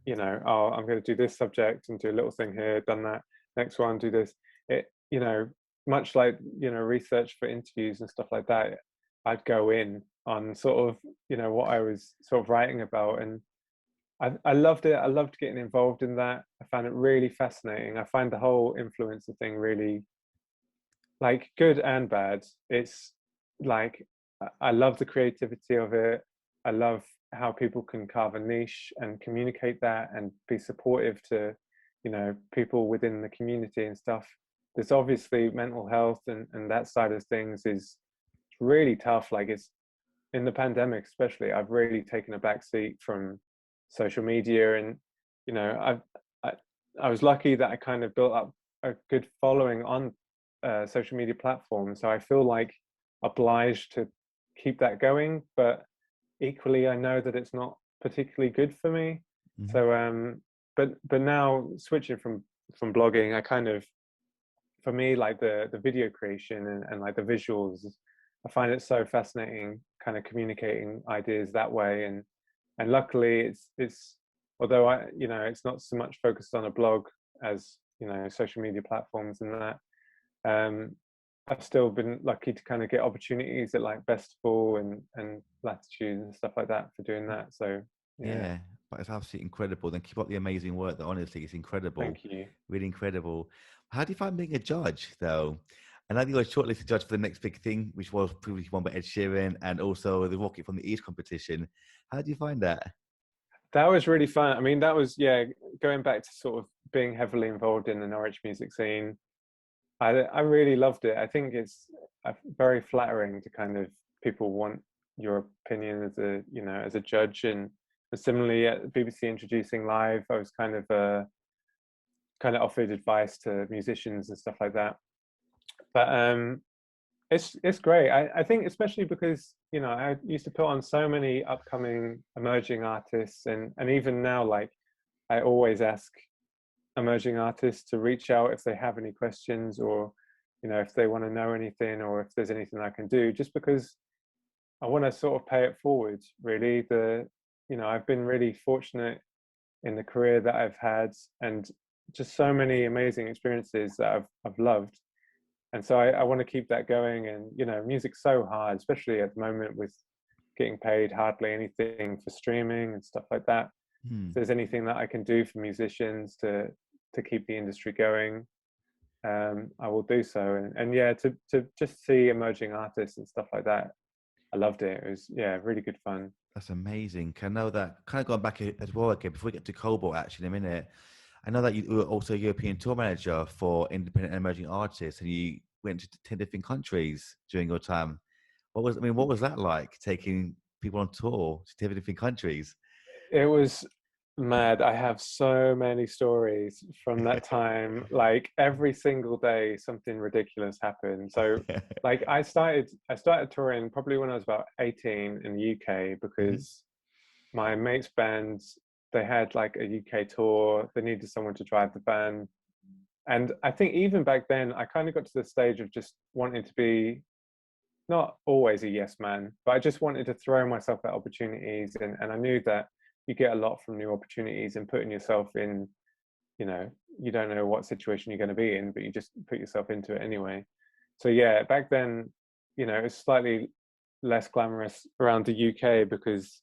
Speaker 2: you know, oh, I'm going to do this subject and do a little thing here, done that, next one, do this. It, you know, much like, you know, research for interviews and stuff like that, I'd go in on sort of, you know, what I was sort of writing about. And I loved it. I loved getting involved in that. I found it really fascinating. I find the whole influencer thing really like good and bad. It's like I love the creativity of it. I love how people can carve a niche and communicate that and be supportive to, you know, people within the community and stuff. There's obviously mental health and that side of things is really tough. Like it's in the pandemic, especially, I've really taken a back seat from social media, and you know, I, I was lucky that I kind of built up a good following on social media platforms, so I feel like obliged to keep that going. But equally, I know that it's not particularly good for me.
Speaker 1: Hmm.
Speaker 2: So, but now switching from blogging, I kind of, for me, like the video creation and like the visuals, I find it so fascinating kind of communicating ideas that way. And luckily it's although I, you know, it's not so much focused on a blog as, you know, social media platforms and that, um I've still been lucky to kind of get opportunities at like festival and latitude and stuff like that for doing that. So yeah.
Speaker 1: Yeah, but it's absolutely incredible. Then keep up the amazing work. That honestly, it's incredible,
Speaker 2: Thank you.
Speaker 1: really incredible. How do you find being a judge, though? And I think you were shortlisted judge for the next big thing, which was previously won by Ed Sheeran, and also the Rocket from the East competition. How do you find that?
Speaker 2: That was really fun. I mean, that was, yeah, going back to sort of being heavily involved in the Norwich music scene. I really loved it. I think it's very flattering to kind of people want your opinion as a, you know, as a judge. And similarly at BBC Introducing Live, I was kind of offered advice to musicians and stuff like that. But it's great. I think especially because, you know, I used to put on so many upcoming emerging artists, and even now, like I always ask emerging artists to reach out if they have any questions, or you know, if they want to know anything, or if there's anything I can do, just because I want to sort of pay it forward, really. The, you know, I've been really fortunate in the career that I've had, and just so many amazing experiences that I've loved. And so I want to keep that going. And you know, music's so hard, especially at the moment with getting paid hardly anything for streaming and stuff like that.
Speaker 1: Hmm.
Speaker 2: If there's anything that I can do for musicians to keep the industry going, I will do so. And yeah, to just see emerging artists and stuff like that, I loved it. It was, yeah, really good fun.
Speaker 1: That's amazing. I know that kind of going back as well again before we get to Cobalt actually in a minute. I know that you were also a European tour manager for independent and emerging artists, and you went to 10 different countries during your time. What was that like taking people on tour to 10 different countries?
Speaker 2: It was mad. I have so many stories from that time. Like every single day, something ridiculous happened. So, like I started touring probably when I was about 18 in the UK
Speaker 1: Mhm.
Speaker 2: because my mate's band, they had like a UK tour. They needed someone to drive the band. And I think even back then, I kind of got to the stage of just wanting to be not always a yes man, but I just wanted to throw myself at opportunities. And I knew that you get a lot from new opportunities and putting yourself in, you know, you don't know what situation you're going to be in, but you just put yourself into it anyway. So yeah, back then, you know, it's slightly less glamorous around the UK because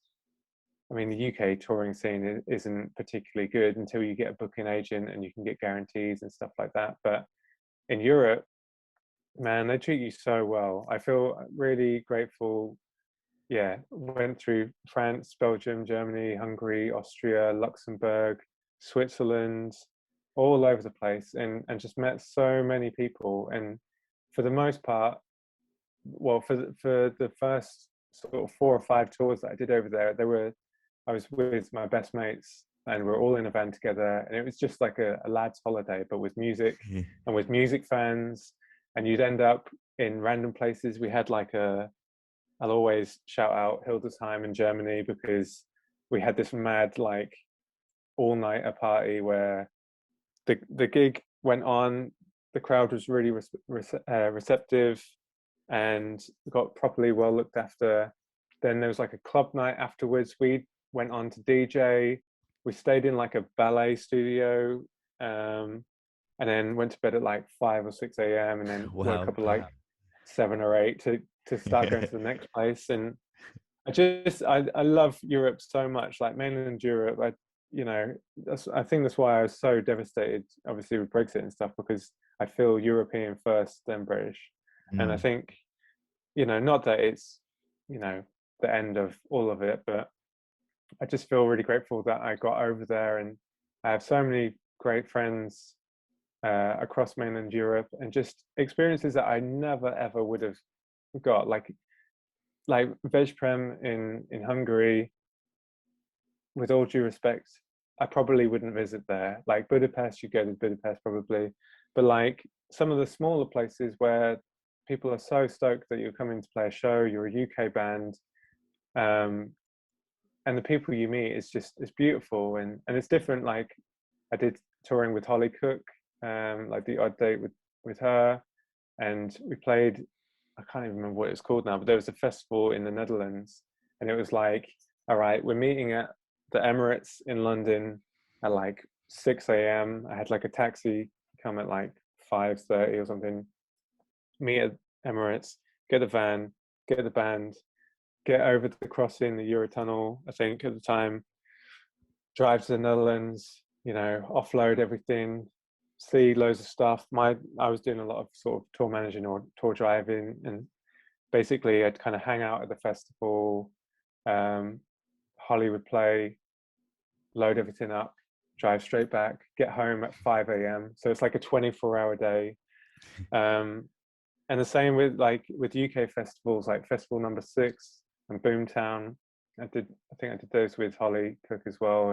Speaker 2: I mean, the UK touring scene isn't particularly good until you get a booking agent and you can get guarantees and stuff like that. But in Europe, man, they treat you so well. I feel really grateful. Yeah, went through France, Belgium, Germany, Hungary, Austria, Luxembourg, Switzerland, all over the place, and just met so many people. And for the most part, well, for the first sort of 4 or 5 tours that I did over there, I was with my best mates and we're all in a van together, and it was just like a lad's holiday, but with music
Speaker 1: Yeah.
Speaker 2: and with music fans. And you'd end up in random places. We had like I'll always shout out Hildesheim in Germany because we had this mad like all-nighter party where the gig went on, the crowd was really receptive and got properly well looked after. Then there was like a club night afterwards. We went on to DJ. We stayed in like a ballet studio, and then went to bed at like 5 or 6 a.m. and then woke
Speaker 1: Wow.
Speaker 2: up at like 7 or 8 to start going to the next place. And I love Europe so much, like mainland Europe. You know, I think that's why I was so devastated, obviously with Brexit and stuff, because I feel European first, then British. And I
Speaker 1: Mm.
Speaker 2: think, you know, not that it's, you know, the end of all of it, but I just feel really grateful that I got over there, and I have so many great friends across mainland Europe, and just experiences that I never ever would have got, like Veszprem in Hungary. With all due respect, I probably wouldn't visit there. Like Budapest, you go to Budapest probably, but like some of the smaller places where people are so stoked that you're coming to play a show, you're a UK band, um, and the people you meet is just it's beautiful, and it's different. Like I did touring with Holly Cook, like the odd date with her, and we played. I can't even remember what it's called now, but there was a festival in the Netherlands, and it was like, all right, we're meeting at the Emirates in London at like 6 a.m. I had like a taxi come at like 5:30 or something. Meet at Emirates, get the van, get the band, get over the crossing, the Eurotunnel, I think at the time, drive to the Netherlands, you know, offload everything, see loads of stuff. I was doing a lot of sort of tour managing or tour driving, and basically I'd kind of hang out at the festival. Holly would play, load everything up, drive straight back, get home at 5 a.m. So it's like a 24-hour day. And the same with UK festivals, like Festival Number 6 and Boomtown. I think I did those with Holly Cook as well,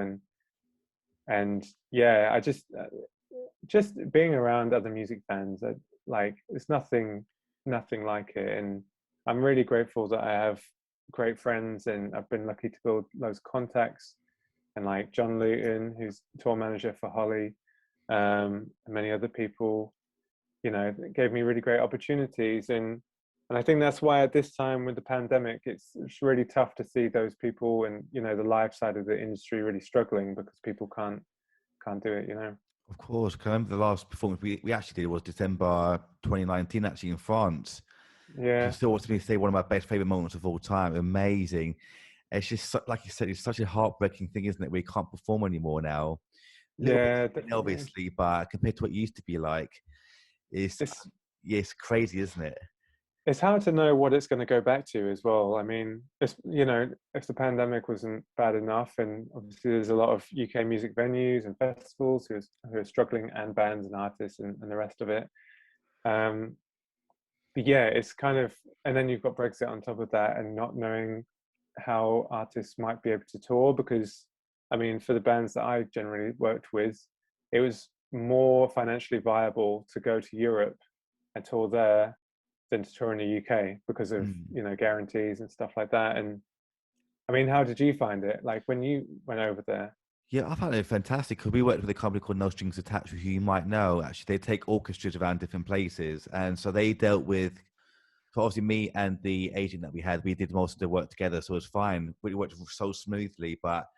Speaker 2: and yeah, I just being around other music fans, like it's nothing like it. And I'm really grateful that I have great friends, and I've been lucky to build those contacts. And like John Luton, who's tour manager for Holly, and many other people, you know, gave me really great opportunities. And I think that's why at this time with the pandemic, it's really tough to see those people and, you know, the live side of the industry really struggling because people can't do it, you know.
Speaker 1: Of course, 'cause I remember the last performance we actually did was December 2019, actually in France.
Speaker 2: Yeah,
Speaker 1: It's still, to me, say one of my best favorite moments of all time. Amazing. It's just like you said, it's such a heartbreaking thing, isn't it? We can't perform anymore now. A little bit,
Speaker 2: yeah, definitely.
Speaker 1: obviously, but compared to what it used to be like, it's
Speaker 2: It's
Speaker 1: yeah, it's crazy, isn't it?
Speaker 2: it's hard to know what it's going to go back to as well. I mean, it's, you know, if the pandemic wasn't bad enough, and obviously there's a lot of UK music venues and festivals who are struggling, and bands and artists and the rest of it. Um, but yeah, it's kind of, and then you've got Brexit on top of that, and not knowing how artists might be able to tour, because I mean, for the bands that I generally worked with, it was more financially viable to go to Europe and tour there than to tour in the UK because of,
Speaker 1: Mm.
Speaker 2: you know, guarantees and stuff like that. And I mean, how did you find it? Like when you went over there?
Speaker 1: Yeah, I found it fantastic because we worked with a company called No Strings Attached, who you might know. Actually, they take orchestras around different places, and so they dealt with. So obviously, me and the agent that we had, we did most of the work together, so it was fine. We worked so smoothly. But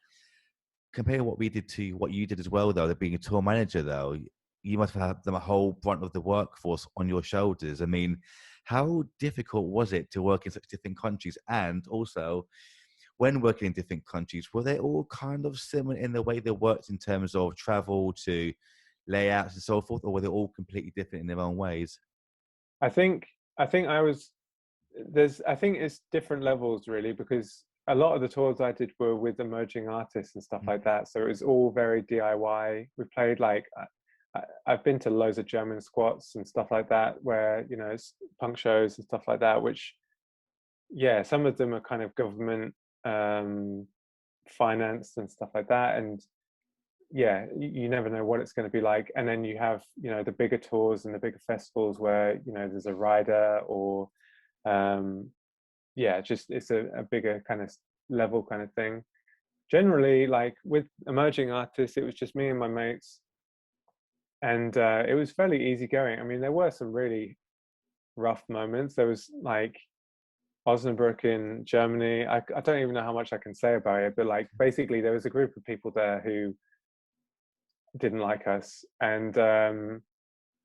Speaker 1: comparing what we did to what you did as well, though, being a tour manager, though, you must have had the whole brunt of the workforce on your shoulders. I mean, how difficult was it to work in such different countries, and also when working in different countries, were they all kind of similar in the way they worked in terms of travel to layouts and so forth, or were they all completely different in their own ways?
Speaker 2: I think I think I was I think it's different levels really, because a lot of the tours I did were with emerging artists and stuff
Speaker 1: Mm.
Speaker 2: like that. So it was all very DIY. We played like I've been to loads of German squats and stuff like that, where it's punk shows and stuff like that. Which, yeah, some of them are kind of government um, financed and stuff like that, and yeah, you never know what it's going to be like. And then you have the bigger tours and the bigger festivals where there's a rider or um, yeah, just it's a bigger kind of level kind of thing. Generally, like with emerging artists, it was just me and my mates, and it was fairly easy going. I mean, there were some really rough moments. There was like Osnabrück in Germany. I don't even know how much I can say about it, but like basically there was a group of people there who didn't like us, and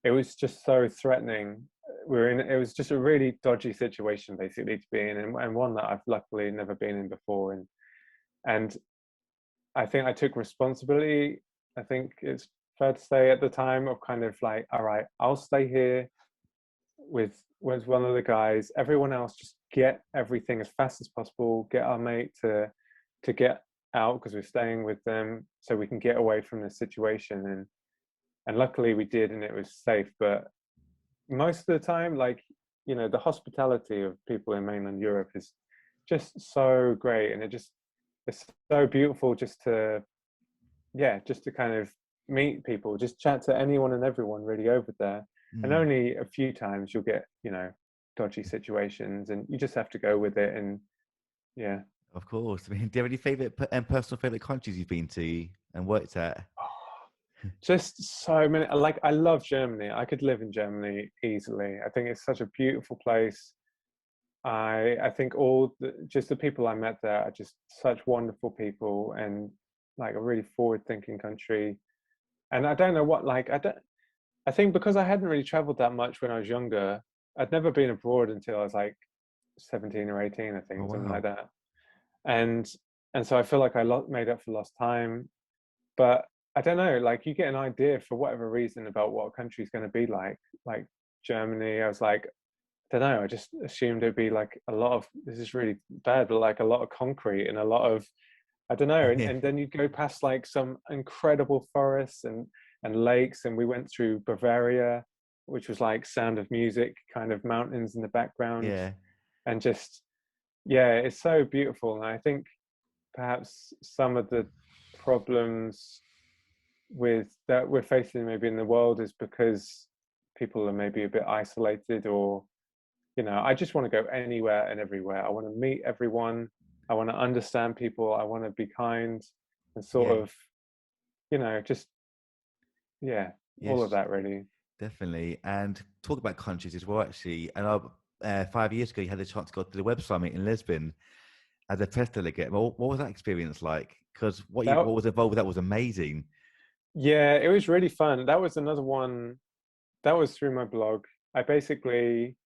Speaker 2: it was just so threatening. It was just a really dodgy situation basically to be in, and one that I've luckily never been in before. And I think I took responsibility. I think it's fair to say at the time of kind of like, all right, I'll stay here with one of the guys. Everyone else just get everything as fast as possible. Get our mate to get out because we're staying with them, so we can get away from this situation. And luckily we did, and it was safe. But most of the time, like the hospitality of people in mainland Europe is just so great, and it's so beautiful just to kind of meet people, just chat to anyone and everyone really over there. And
Speaker 1: Mm,
Speaker 2: only a few times you'll get dodgy situations, and you just have to go with it. And yeah.
Speaker 1: of course. I mean, do you have any favorite and personal favorite countries you've been to and worked at?
Speaker 2: Just so many. Like, I love Germany. I could live in Germany easily. I think it's such a beautiful place. I think just the people I met there are just such wonderful people, and like a really forward thinking country. And I don't know what, like, I think because I hadn't really traveled that much when I was younger, I'd never been abroad until I was like 17 or 18, I
Speaker 1: Oh,
Speaker 2: think, something like
Speaker 1: wow.
Speaker 2: that. And so I feel like I made up for lost time. But I don't know, like, you get an idea for whatever reason about what a country's going to be like Germany. I was like, I don't know, I just assumed it'd be like a lot of, this is really bad, but like a lot of concrete and a lot of, I don't know.
Speaker 1: Yeah.
Speaker 2: And then you go past like some incredible forests and lakes, and we went through Bavaria, which was like Sound of Music, kind of mountains in the background,
Speaker 1: Yeah.
Speaker 2: and just yeah, it's so beautiful. And I think perhaps some of the problems with that we're facing maybe in the world is because people are maybe a bit isolated, or I just want to go anywhere and everywhere. I want to meet everyone. I want to understand people. I want to be kind and sort
Speaker 1: Yeah.
Speaker 2: of, just, yeah, all of
Speaker 1: Yes,
Speaker 2: that really.
Speaker 1: definitely. And talk about countries as well, actually. And 5 years ago, you had the chance to go to the Web Summit in Lisbon as a press delegate. What was that experience like? Because
Speaker 2: That,
Speaker 1: what was involved with that was amazing.
Speaker 2: yeah, it was really fun. That was another one that was through my blog. I basically,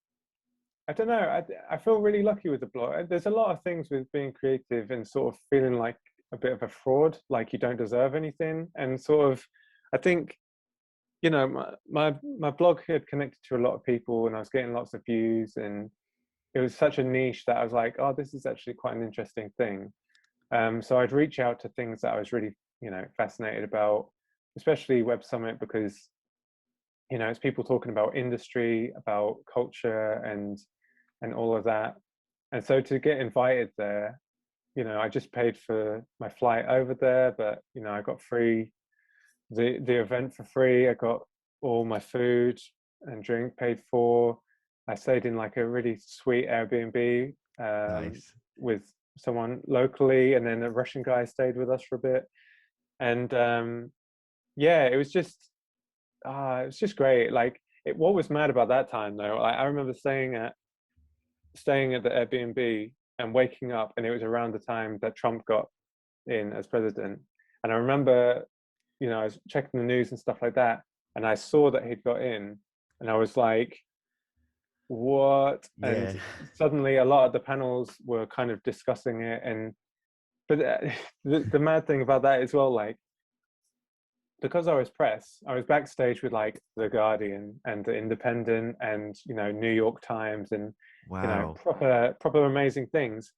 Speaker 2: I don't know, I feel really lucky with the blog. There's a lot of things with being creative and sort of feeling like a bit of a fraud, like you don't deserve anything. And sort of, I think my blog had connected to a lot of people, and I was getting lots of views, and it was such a niche that I was like, oh, this is actually quite an interesting thing. So I'd reach out to things that I was really fascinated about, especially Web Summit, because it's people talking about industry, about culture, and all of that. And so to get invited there, I just paid for my flight over there, but I got free the event for free. I got all my food and drink paid for. I stayed in like a really sweet Airbnb
Speaker 1: Nice.
Speaker 2: with someone locally, and then a Russian guy stayed with us for a bit. And yeah, it was just great. Like, what was mad about that time though, I remember staying at the Airbnb and waking up, and it was around the time that Trump got in as president. And I remember, I was checking the news and stuff like that, and I saw that he'd got in, and I was like, what?
Speaker 1: Yeah.
Speaker 2: And suddenly a lot of the panels were kind of discussing it. And but the mad thing about that as well, like, because I was press, I was backstage with like the Guardian and the Independent and New York Times and
Speaker 1: Wow.
Speaker 2: proper amazing things.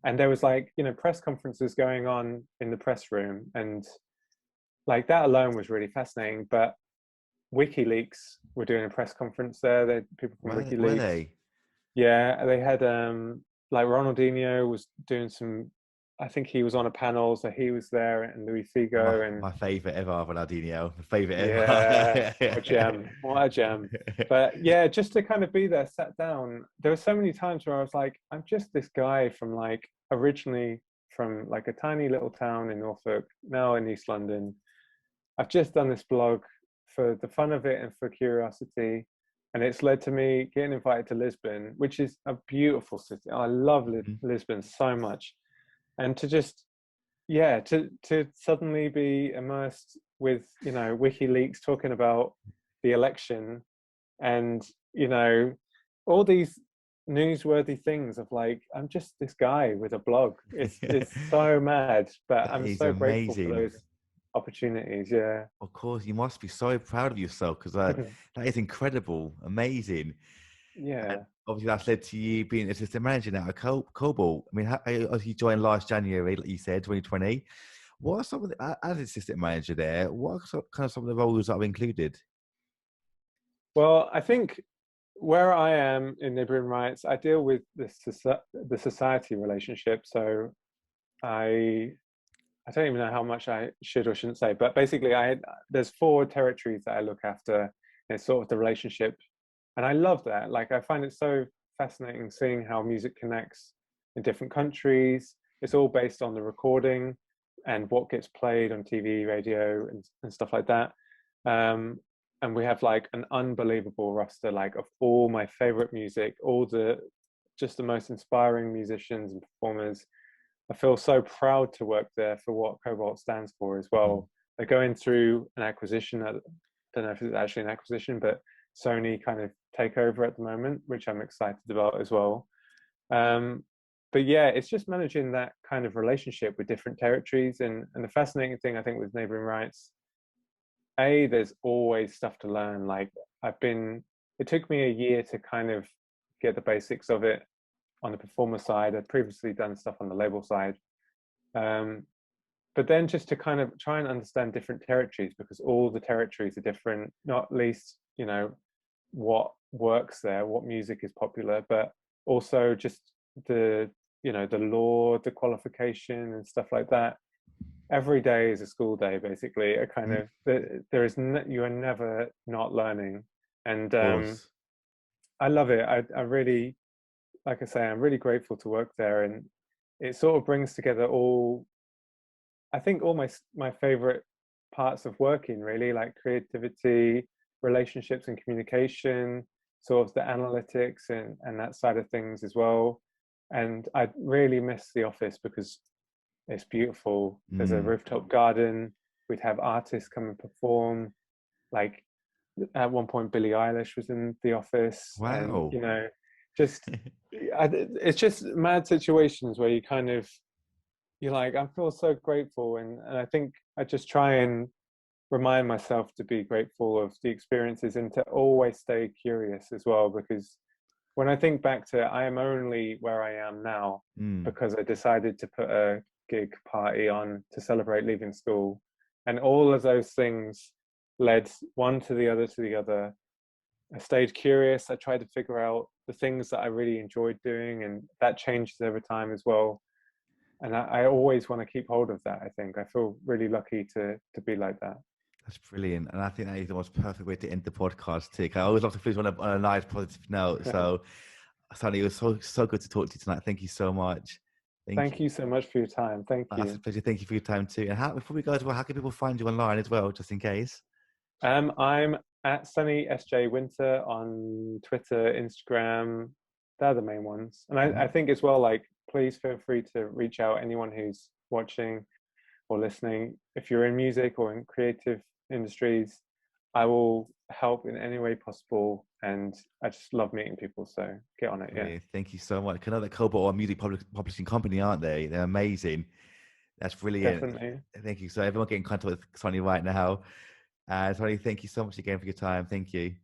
Speaker 2: And there was like press conferences going on in the press room, and like that alone was really fascinating. But WikiLeaks were doing a press conference there. They people from
Speaker 1: Were
Speaker 2: WikiLeaks.
Speaker 1: they?
Speaker 2: Yeah, they had like Ronaldinho was doing some. I think he was on a panel, so he was there, and Louis Figo, and
Speaker 1: My favorite ever, Ronaldinho. My favorite
Speaker 2: yeah, what a
Speaker 1: ever.
Speaker 2: gem, what a gem. But yeah, just to kind of be there, sat down. There were so many times where I was like, I'm just this guy from like originally from like a tiny little town in Norfolk, now in East London. I've just done this blog for the fun of it and for curiosity. And it's led to me getting invited to Lisbon, which is a beautiful city. I love Lisbon so much. And to just, yeah, to suddenly be immersed with, WikiLeaks talking about the election and, all these newsworthy things of like, I'm just this guy with a blog. It's so mad, but
Speaker 1: That
Speaker 2: I'm
Speaker 1: is
Speaker 2: so grateful for
Speaker 1: amazing.
Speaker 2: those opportunities. Yeah.
Speaker 1: Of course, you must be so proud of yourself because that is incredible, amazing. And
Speaker 2: Yeah.
Speaker 1: obviously, that's led to you being assistant manager now at Cobalt. I mean, as you joined last January, like you said, 2020. What are some of the, as assistant manager there, what are kind of some of the roles that are included?
Speaker 2: Well, I think where I am in neighboring rights, I deal with the society relationship. So I I don't even know how much I should or shouldn't say, but basically, there's 4 territories that I look after. It's sort of the relationship, and I love that. Like, I find it so fascinating seeing how music connects in different countries. It's all based on the recording and what gets played on TV, radio, and stuff like that. Um, and we have like an unbelievable roster, like of all my favorite music, all the just the most inspiring musicians and performers. I feel so proud to work there for what Kobalt stands for as
Speaker 1: Mhm.
Speaker 2: well. They're going through an acquisition. I don't know if it's actually an acquisition, but Sony kind of takeover at the moment, which I'm excited about as well. Um, but yeah, it's just managing that kind of relationship with different territories. And the fascinating thing, I think, with neighboring rights, there's always stuff to learn. Like, it took me a year to kind of get the basics of it on the performer side. I'd previously done stuff on the label side. Um, but then just to kind of try and understand different territories, because all the territories are different, not least, what works there, what music is popular, but also just the law, the qualification and stuff like that. Every day is a school day, basically. A kind
Speaker 1: Mhm.
Speaker 2: of, you are never not learning. And
Speaker 1: Of course.
Speaker 2: I love it. I really, like I say, I'm really grateful to work there, and it sort of brings together I think all my favorite parts of working, really, like creativity, relationships and communication, sort of the analytics and that side of things as well. And I really miss the office because it's beautiful. There's a
Speaker 1: Mm.
Speaker 2: rooftop garden. We'd have artists come and perform. Like, at one point, Billie Eilish was in the office, and
Speaker 1: Wow.
Speaker 2: just it's just mad situations where you kind of you're like, I feel so grateful, and I think I just try and remind myself to be grateful of the experiences and to always stay curious as well, because when I think back to it, I am only where I am now
Speaker 1: Mm.
Speaker 2: because I decided to put a gig party on to celebrate leaving school, and all of those things led one to the other to the other. I stayed curious. I tried to figure out the things that I really enjoyed doing, and that changes over time as well. And I always want to keep hold of that. I think I feel really lucky to be like that.
Speaker 1: That's brilliant. And I think that is the most perfect way to end the podcast, too. I always love to finish on a nice, positive note. So, Sonny, it was so good to talk to you tonight. Thank you so much.
Speaker 2: Thank you so much for your time. Thank
Speaker 1: That's a
Speaker 2: you.
Speaker 1: pleasure. Thank you for your time too. And before we go as well, how can people find you online as well, just in case?
Speaker 2: I'm at Sunny SJ Winter on Twitter, Instagram. They're the main ones. And I think as well, like, please feel free to reach out, anyone who's watching or listening. If you're in music or in creative industries, I will help in any way possible. And I just love meeting people. So get on it. Yeah.
Speaker 1: Thank you so much. I know that Kobalt are a music publishing company, aren't they? They're amazing. That's brilliant.
Speaker 2: Definitely.
Speaker 1: Thank you. So everyone get in contact with Sonny right now. Sonny, thank you so much again for your time. Thank you.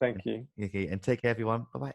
Speaker 2: Thank you.
Speaker 1: Okay, and take care, everyone. Bye bye.